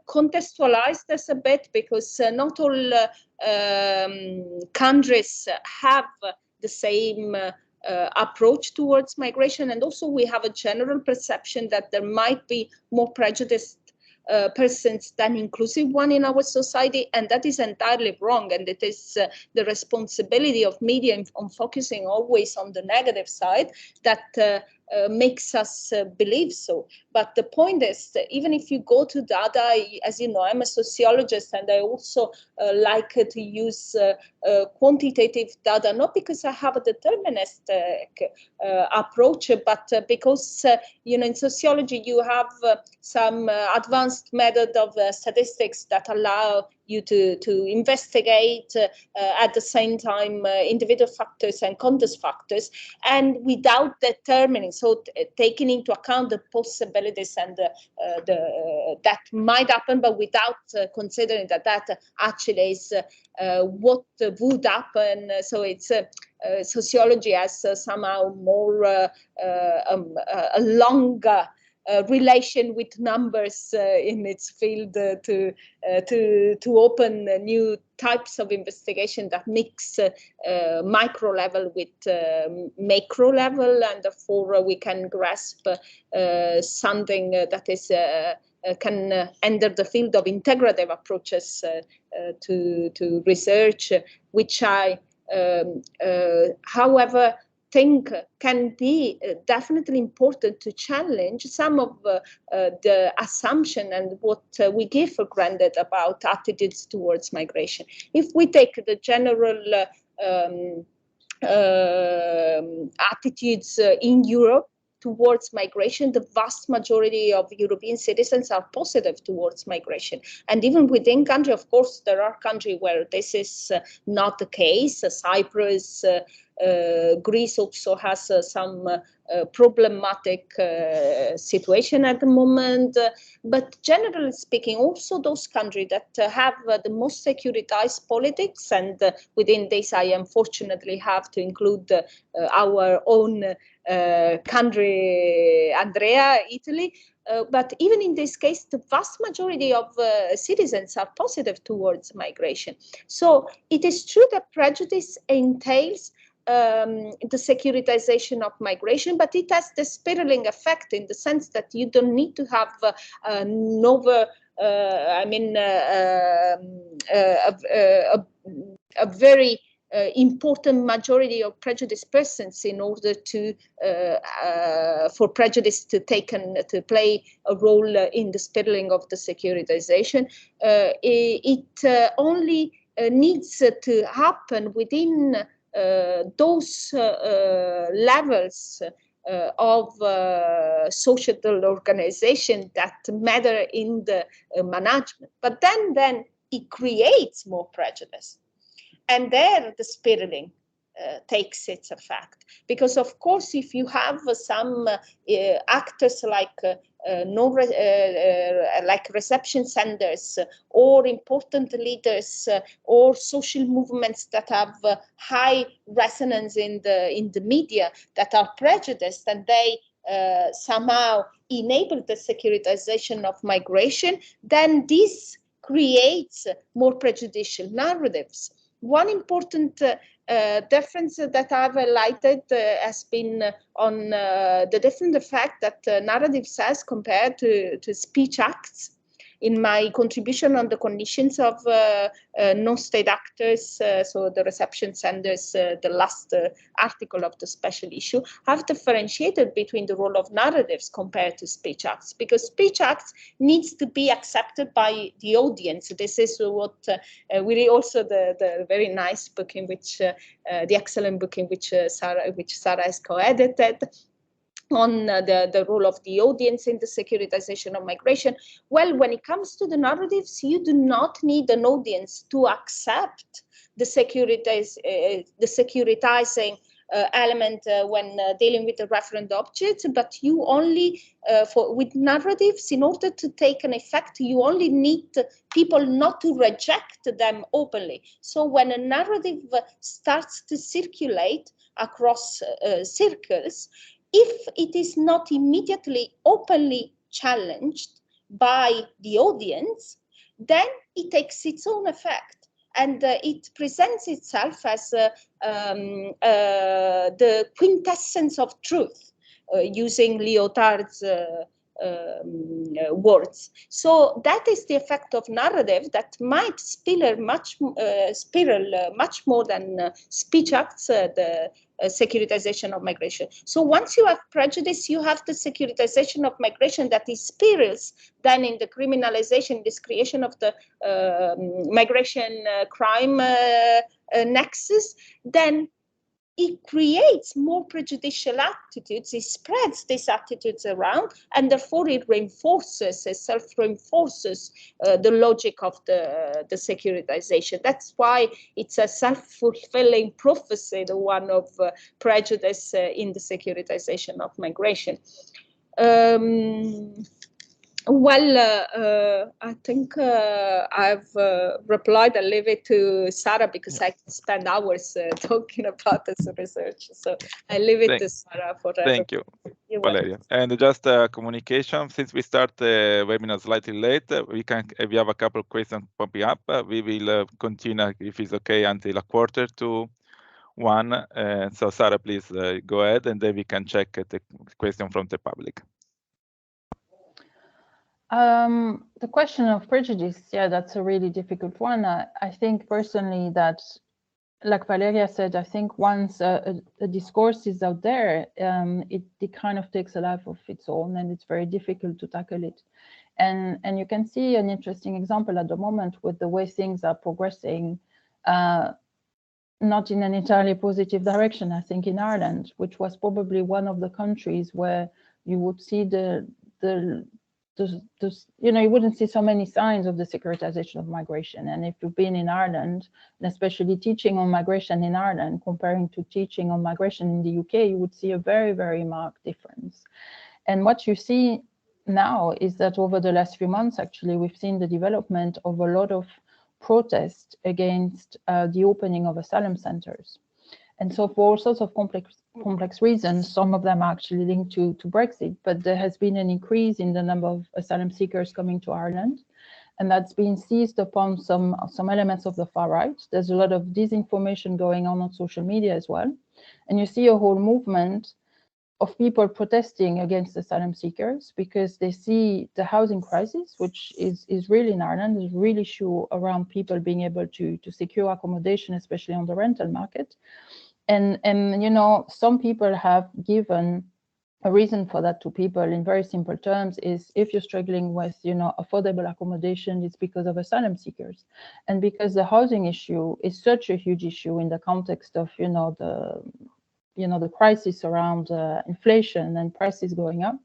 contextualize this a bit, because not all countries have the same approach towards migration, and also we have a general perception that there might be more prejudiced persons than inclusive one in our society, and that is entirely wrong. And it is the responsibility of media on focusing always on the negative side that makes us believe so. But the point is that even if you go to data, as you know, I'm a sociologist, and I also like to use quantitative data, not because I have a deterministic approach, but because in sociology you have some advanced method of statistics that allow you to investigate at the same time individual factors and context factors, and without determining, so taking into account the possibilities and that might happen, but without considering that actually is what would happen. So it's sociology has somehow more a longer relation with numbers in its field to open new types of investigation that mix micro level with macro level, and therefore we can grasp something that is can enter the field of integrative approaches to research, which I, however, think can be definitely important to challenge some of the assumption and what we give for granted about attitudes towards migration. If we take the general attitudes in Europe towards migration, the vast majority of European citizens are positive towards migration. And even within country, of course, there are countries where this is not the case. Cyprus, Greece also has some problematic situation at the moment. But generally speaking, also those countries that have the most securitized politics, and within this I unfortunately have to include our own country, Andrea, Italy. But even in this case, the vast majority of citizens are positive towards migration. So it is true that prejudice entails the securitization of migration, but it has the spiraling effect in the sense that you don't need to have a very important majority of prejudiced persons in order to for prejudice to play a role in the spiraling of the securitization. It only needs to happen within those levels of social organization that matter in the management. But then it creates more prejudice. And there the spiraling takes its effect. Because of course, if you have some actors like like reception centers or important leaders or social movements that have high resonance in the media that are prejudiced, and they somehow enable the securitization of migration, then this creates more prejudicial narratives. One important difference that I've highlighted has been on the different effect that narrative has compared to speech acts. in my contribution on the conditions of non-state actors, so the reception centers, the last article of the special issue, have differentiated between the role of narratives compared to speech acts, because speech acts needs to be accepted by the audience. This is what we read also the very nice book in which the excellent book in which Sarah has co-edited on the role of the audience in the securitization of migration. Well, when it comes to the narratives, you do not need an audience to accept the securitizing element when dealing with the referent objects, but you only, with narratives, in order to take an effect, you only need people not to reject them openly. So when a narrative starts to circulate across circles, if it is not immediately openly challenged by the audience, then it takes its own effect. And it presents itself as the quintessence of truth, using Lyotard's words. So that is the effect of narrative that might spiral much more than speech acts, the securitization of migration. So once you have prejudice, you have the securitization of migration that is spirals then in the criminalization, this creation of the migration crime nexus, then it creates more prejudicial attitudes, it spreads these attitudes around, and therefore it reinforces, it self-reinforces the logic of the securitization. That's why it's a self-fulfilling prophecy, the one of prejudice in the securitization of migration. I think I've replied. I'll leave it to Sarah because I can spend hours talking about this research. So I leave it to Sarah for that. Thank you, Valeria. And just communication, since we start the webinar slightly late, we can, if you have a couple of questions popping up, we will continue, if it's okay, until 1:45. So Sarah, please go ahead, and then we can check the question from the public. The question of prejudice, yeah, that's a really difficult one. I think personally that, like Valeria said, I think once a discourse is out there, it kind of takes a life of its own, and it's very difficult to tackle it. And you can see an interesting example at the moment with the way things are progressing, not in an entirely positive direction, I think, in Ireland, which was probably one of the countries where you would see you wouldn't see so many signs of the securitization of migration. And if you've been in Ireland, and especially teaching on migration in Ireland, comparing to teaching on migration in the UK, you would see a very, very marked difference. And what you see now is that over the last few months, actually, we've seen the development of a lot of protest against the opening of asylum centers. And so for all sorts of complex reasons, some of them are actually linked to Brexit, but there has been an increase in the number of asylum seekers coming to Ireland, and that's been seized upon some elements of the far right. There's a lot of disinformation going on social media as well, and you see a whole movement of people protesting against asylum seekers because they see the housing crisis, which is real in Ireland, is really issue around people being able to secure accommodation, especially on the rental market. And some people have given a reason for that to people in very simple terms is if you're struggling with, affordable accommodation, it's because of asylum seekers. And because the housing issue is such a huge issue in the context of, the crisis around inflation and prices going up.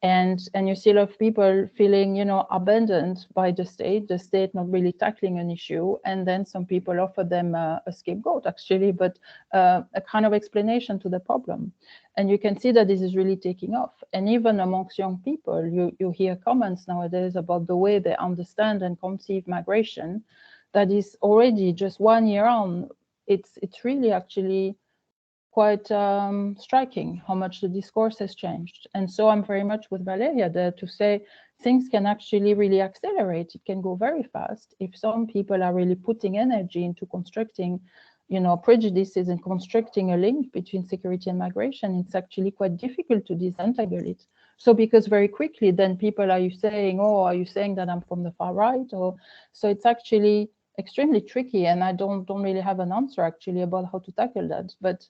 And you see a lot of people feeling, abandoned by the state not really tackling an issue. And then some people offer them a scapegoat, actually, but a kind of explanation to the problem. And you can see that this is really taking off. And even amongst young people, you hear comments nowadays about the way they understand and conceive migration that is already just 1 year on. It's really actually quite striking how much the discourse has changed. And so I'm very much with Valeria there to say things can actually really accelerate. It can go very fast if some people are really putting energy into constructing prejudices and constructing a link between security and migration, it's actually quite difficult to disentangle it. So because very quickly then people are saying, oh, are you saying that I'm from the far right? Or so it's actually extremely tricky, and I don't really have an answer actually about how to tackle that. But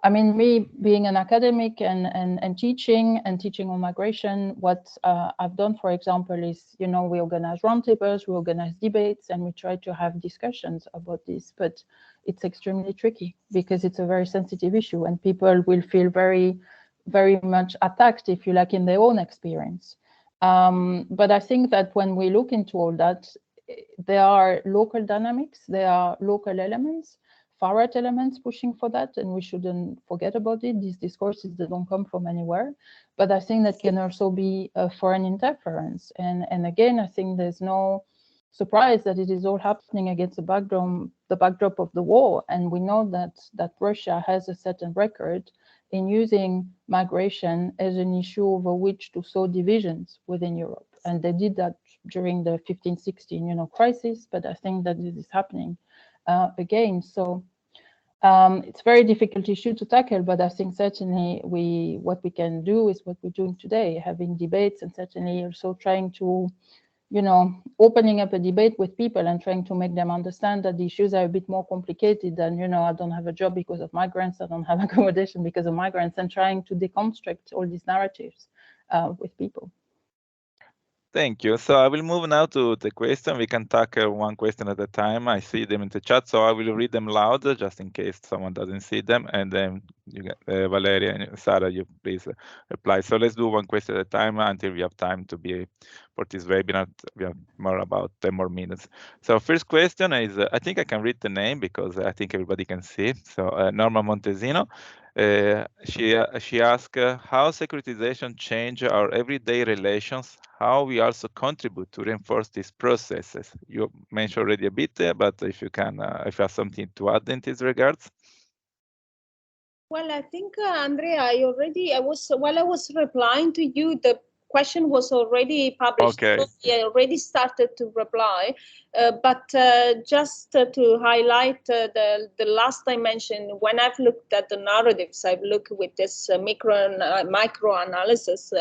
I mean, me being an academic and teaching on migration, what I've done, for example, is, we organize roundtables, we organize debates, and we try to have discussions about this. But it's extremely tricky because it's a very sensitive issue, and people will feel very, very much attacked, if you like, in their own experience. But I think that when we look into all that, there are local dynamics, there are local elements, far-right elements pushing for that, and we shouldn't forget about it. These discourses, they don't come from anywhere, but I think that can also be a foreign interference. And again, I think there's no surprise that it is all happening against the backdrop of the war, and we know that Russia has a certain record in using migration as an issue over which to sow divisions within Europe, and they did that during the 15-16, crisis. But I think that this is happening again. So it's a very difficult issue to tackle, but I think certainly what we can do is what we're doing today, having debates, and certainly also trying to, opening up a debate with people and trying to make them understand that the issues are a bit more complicated than, I don't have a job because of migrants, I don't have accommodation because of migrants, and trying to deconstruct all these narratives with people. Thank you. So I will move now to the question. We can tackle one question at a time. I see them in the chat, so I will read them loud just in case someone doesn't see them. And then you get, Valeria and Sarah, you please reply. So let's do one question at a time until we have time to be for this webinar. We have about 10 more minutes. So first question is, I think I can read the name because I think everybody can see. So Norma Montesino. She asked how securitization change our everyday relations, how we also contribute to reinforce these processes. You mentioned already a bit there, but if you can, if you have something to add in these regards. Well, I think, Andrea, while I was replying to you, the question was already published. Okay. So I already started to reply, but just to highlight the last dimension, when I've looked at the narratives, I've looked with this micro analysis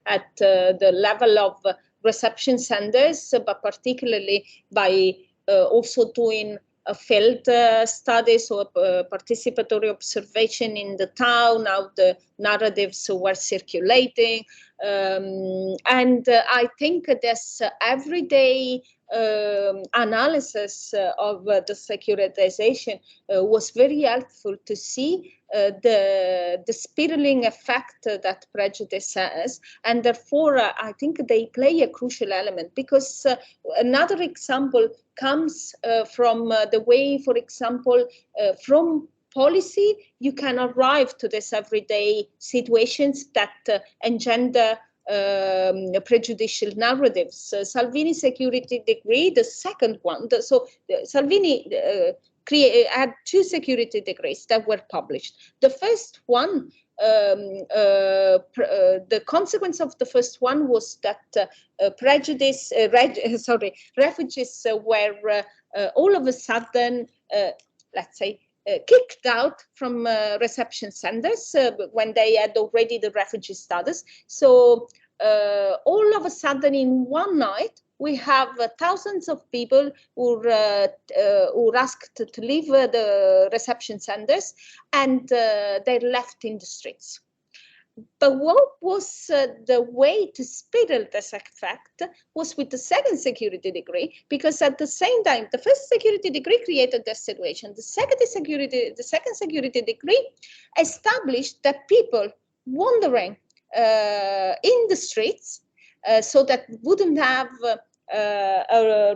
at the level of reception centers, but particularly by also doing field studies or participatory observation in the town, how the narratives were circulating. And I think this everyday analysis of the securitization was very helpful to see the spiraling effect that prejudice has, and therefore I think they play a crucial element, because another example comes from the way, for example, from policy you can arrive to this everyday situations that engender prejudicial narratives. Salvini security decree, the second one. Salvini had two security decrees that were published. The first one, the consequence of the first one was that refugees were all of a sudden, let's say, kicked out from reception centers when they had already the refugee status. So all of a sudden in one night, we have thousands of people who were asked to leave the reception centers, and they're left in the streets. But what was the way to spiral this effect was with the second security decree, because at the same time, the first security decree created this situation. The second security decree established that people wandering in the streets, so that wouldn't have a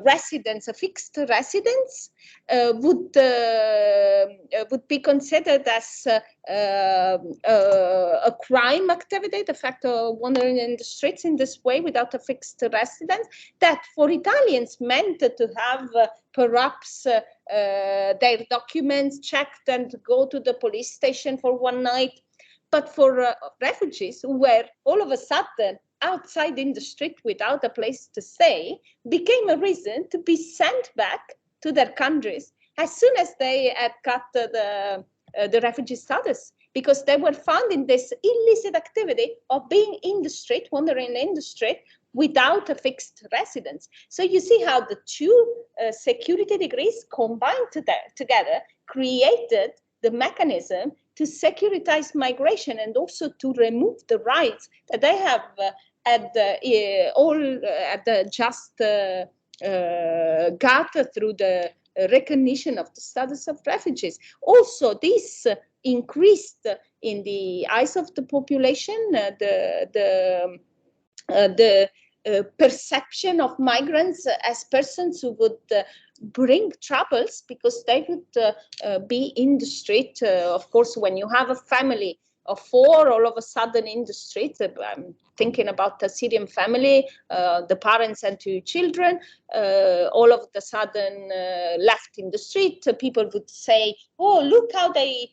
fixed residence, would be considered as a crime activity, the fact of wandering in the streets in this way without a fixed residence. That for Italians meant to have perhaps their documents checked and go to the police station for one night. But for refugees who were all of a sudden outside in the street without a place to stay, became a reason to be sent back to their countries as soon as they had got the refugee status, because they were found in this illicit activity of being in the street, wandering in the street without a fixed residence. So you see how the two security degrees combined together created the mechanism to securitize migration and also to remove the rights that they have just got through the recognition of the status of refugees. Also, this increased in the eyes of the population the perception of migrants as persons who would bring troubles, because they would be in the street. Of course, when you have a family of 4 all of a sudden in the street, I'm thinking about a Syrian family, the parents and 2 children, all of a sudden left in the street. People would say, oh, look how they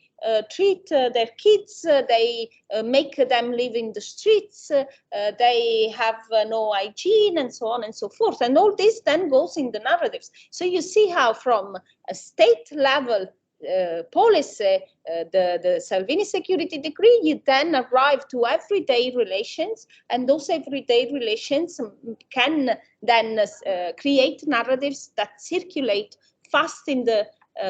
treat their kids, they make them live in the streets, they have no hygiene, and so on and so forth. And all this then goes in the narratives. So you see how from a state level policy, the Salvini security decree, you then arrive to everyday relations, and those everyday relations can then create narratives that circulate fast in the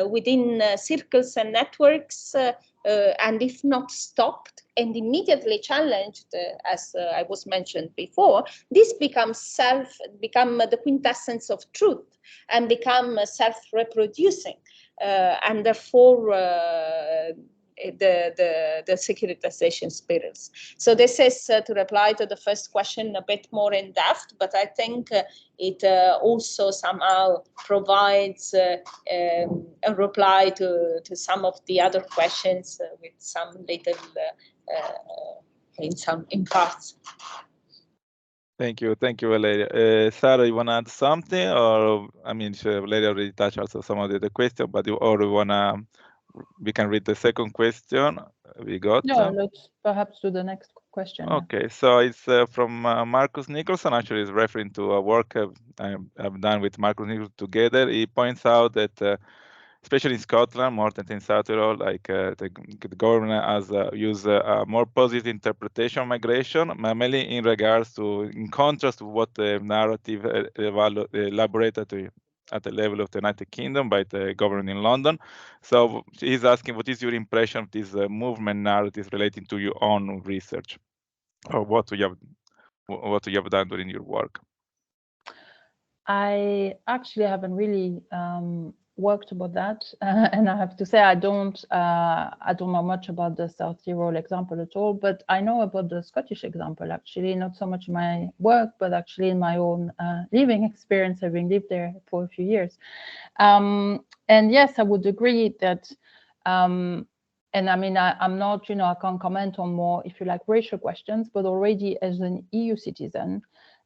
within circles and networks, and if not stopped and immediately challenged, as I was mentioned before, this becomes the quintessence of truth and become self-reproducing. And therefore the securitization spirals. So this is to reply to the first question a bit more in depth, but I think it also somehow provides a reply to some of the other questions with some little in parts. Thank you, Valeria. Sarah, you want to add something, or I mean, Valeria already touched also some of the questions, but we can read the second question we got. No, let's perhaps do the next question. Okay, so it's from Marcus Nicholson. Actually, it's referring to a work I've done with Marcus Nicholson together. He points out that especially in Scotland, more than in South Tyrol, like the government has used a more positive interpretation of migration, mainly in regards to, in contrast to what the narrative elaborated at the level of the United Kingdom by the government in London. So he's asking, what is your impression of this movement narrative relating to your own research, or what you have done during your work? I actually haven't really worked about that, and I have to say I don't know much about the South Tyrol example at all, but I know about the Scottish example, actually, not so much in my work, but actually in my own living experience, having lived there for a few years. And yes, I would agree that, and I mean, I'm not, I can't comment on more, if you like, racial questions, but already as an EU citizen,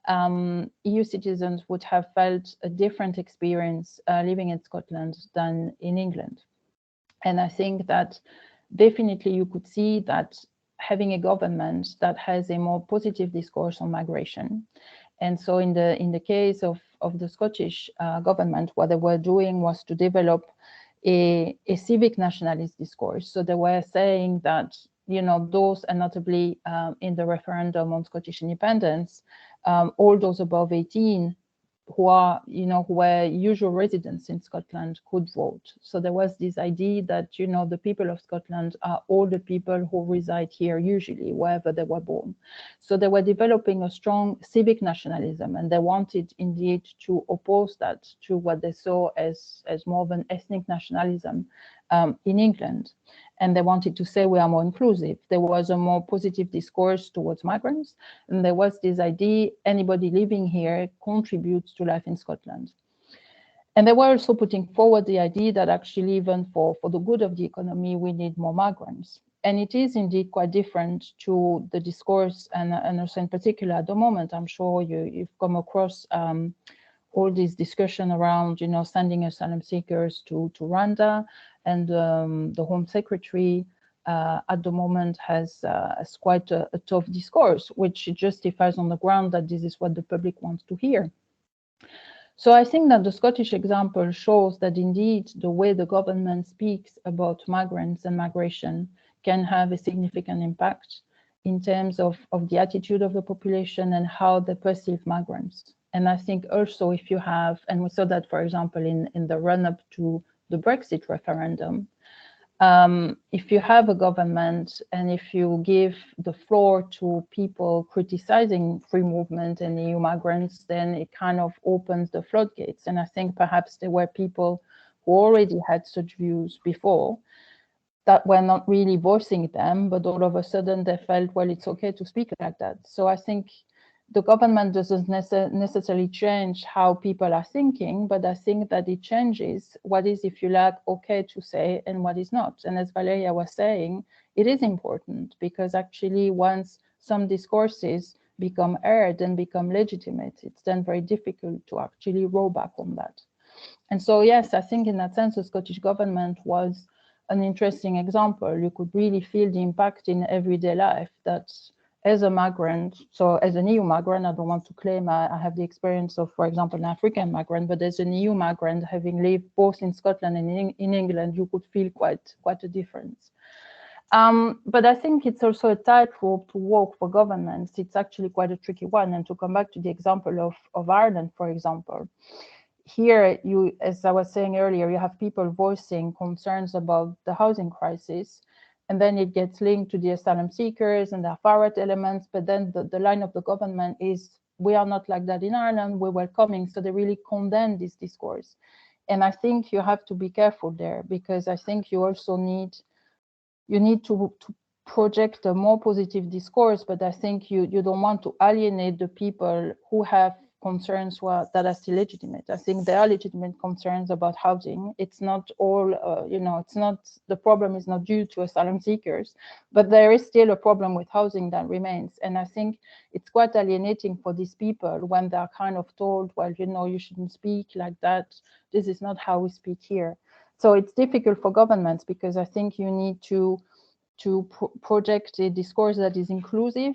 EU citizens would have felt a different experience living in Scotland than in England. And I think that definitely you could see that having a government that has a more positive discourse on migration. And so in the case of the Scottish government, what they were doing was to develop a civic nationalist discourse. So they were saying that, those, and notably in the referendum on Scottish independence, all those above 18 who were usual residents in Scotland could vote. So there was this idea that, the people of Scotland are all the people who reside here usually, wherever they were born. So they were developing a strong civic nationalism, and they wanted indeed to oppose that to what they saw as more of an ethnic nationalism in England. And they wanted to say we are more inclusive. There was a more positive discourse towards migrants. And there was this idea, anybody living here contributes to life in Scotland. And they were also putting forward the idea that actually even for the good of the economy, we need more migrants. And it is indeed quite different to the discourse, and also in particular at the moment, I'm sure you've come across all this discussion around, sending asylum seekers to Rwanda, and the Home Secretary at the moment has quite a tough discourse, which justifies on the ground that this is what the public wants to hear. So I think that the Scottish example shows that indeed the way the government speaks about migrants and migration can have a significant impact in terms of the attitude of the population and how they perceive migrants. And I think also if you have, and we saw that, for example, in the run-up to the Brexit referendum, if you have a government and if you give the floor to people criticizing free movement and EU migrants, then it kind of opens the floodgates. And I think perhaps there were people who already had such views before that were not really voicing them, but all of a sudden they felt, well, it's okay to speak like that. So I think the government doesn't necessarily change how people are thinking, but I think that it changes what is, if you like, okay to say and what is not. And as Valeria was saying, it is important because actually once some discourses become aired and become legitimate, it's then very difficult to actually roll back on that. And so, yes, I think in that sense, the Scottish government was an interesting example. You could really feel the impact in everyday life that as a migrant, so as an EU migrant, I don't want to claim I have the experience of, for example, an African migrant, but as an EU migrant, having lived both in Scotland and in England, you could feel quite a difference. But I think it's also a tightrope to walk for governments. It's actually quite a tricky one. And to come back to the example of Ireland, for example, here, as I was saying earlier, you have people voicing concerns about the housing crisis, and then it gets linked to the asylum seekers and the far-right elements, but then the line of the government is, we are not like that in Ireland, we're welcoming, so they really condemn this discourse. And I think you have to be careful there, because I think you also need to project a more positive discourse, but I think you don't want to alienate the people who have concerns that are still legitimate. I think there are legitimate concerns about housing. It's not all, it's not, the problem is not due to asylum seekers, but there is still a problem with housing that remains. And I think it's quite alienating for these people when they're kind of told, well, you shouldn't speak like that. This is not how we speak here. So it's difficult for governments because I think you need to project a discourse that is inclusive,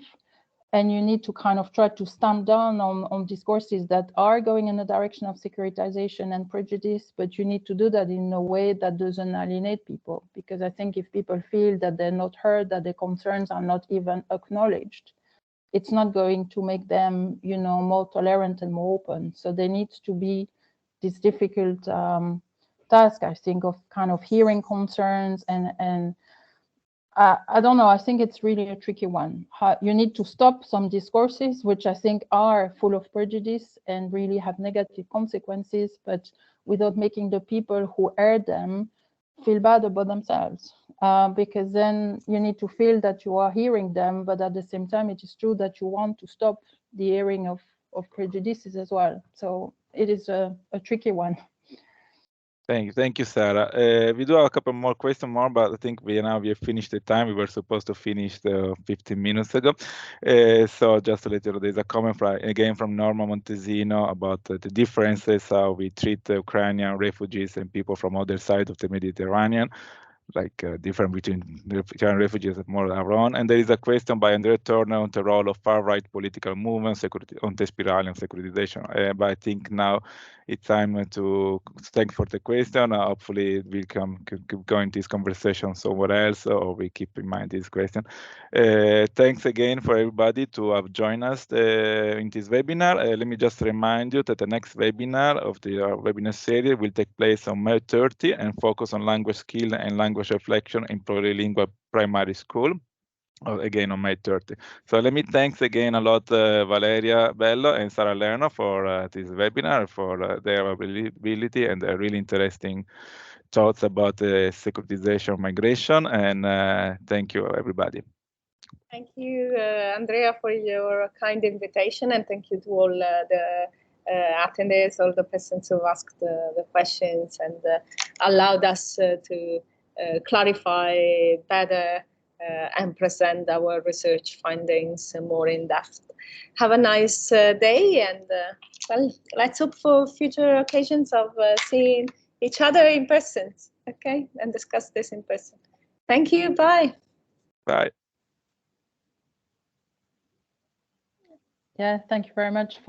and you need to kind of try to stand down on discourses that are going in the direction of securitization and prejudice, but you need to do that in a way that doesn't alienate people. Because I think if people feel that they're not heard, that their concerns are not even acknowledged, it's not going to make them, more tolerant and more open. So there needs to be this difficult task, I think, of kind of hearing concerns and I don't know, I think it's really a tricky one. You need to stop some discourses, which I think are full of prejudice and really have negative consequences, but without making the people who air them feel bad about themselves. Because then you need to feel that you are hearing them, but at the same time, it is true that you want to stop the airing of prejudices as well. So it is a tricky one. Thank you, Sarah. We do have a couple more questions but I think we have finished the time. We were supposed to finish 15 minutes ago. So just to let you know, there's a comment from Norma Montesino about the differences how we treat the Ukrainian refugees and people from other side of the Mediterranean, like different between the Ukrainian refugees and more our own. And there is a question by Andrea Turner on the role of far-right political movements on the spiral and securitization. But I think now it's time to thank for the question. Hopefully we'll keep going this conversation somewhere else, or we keep in mind this question. Thanks again for everybody to have joined us in this webinar. Let me just remind you that the next webinar of the webinar series will take place on May 30 and focus on language skill and language reflection in plurilingual primary school. Again on May 30. So let me thanks again a lot Valeria Bello and Sarah Lerner for this webinar, for their availability and their really interesting thoughts about the securitization migration. And thank you, everybody. Thank you, Andrea, for your kind invitation, and thank you to all the attendees, all the persons who asked the questions and allowed us to clarify better and present our research findings more in depth. Have a nice day, and well, let's hope for future occasions of seeing each other in person, okay, and discuss this in person. Thank you. Bye. Bye. Yeah, thank you very much for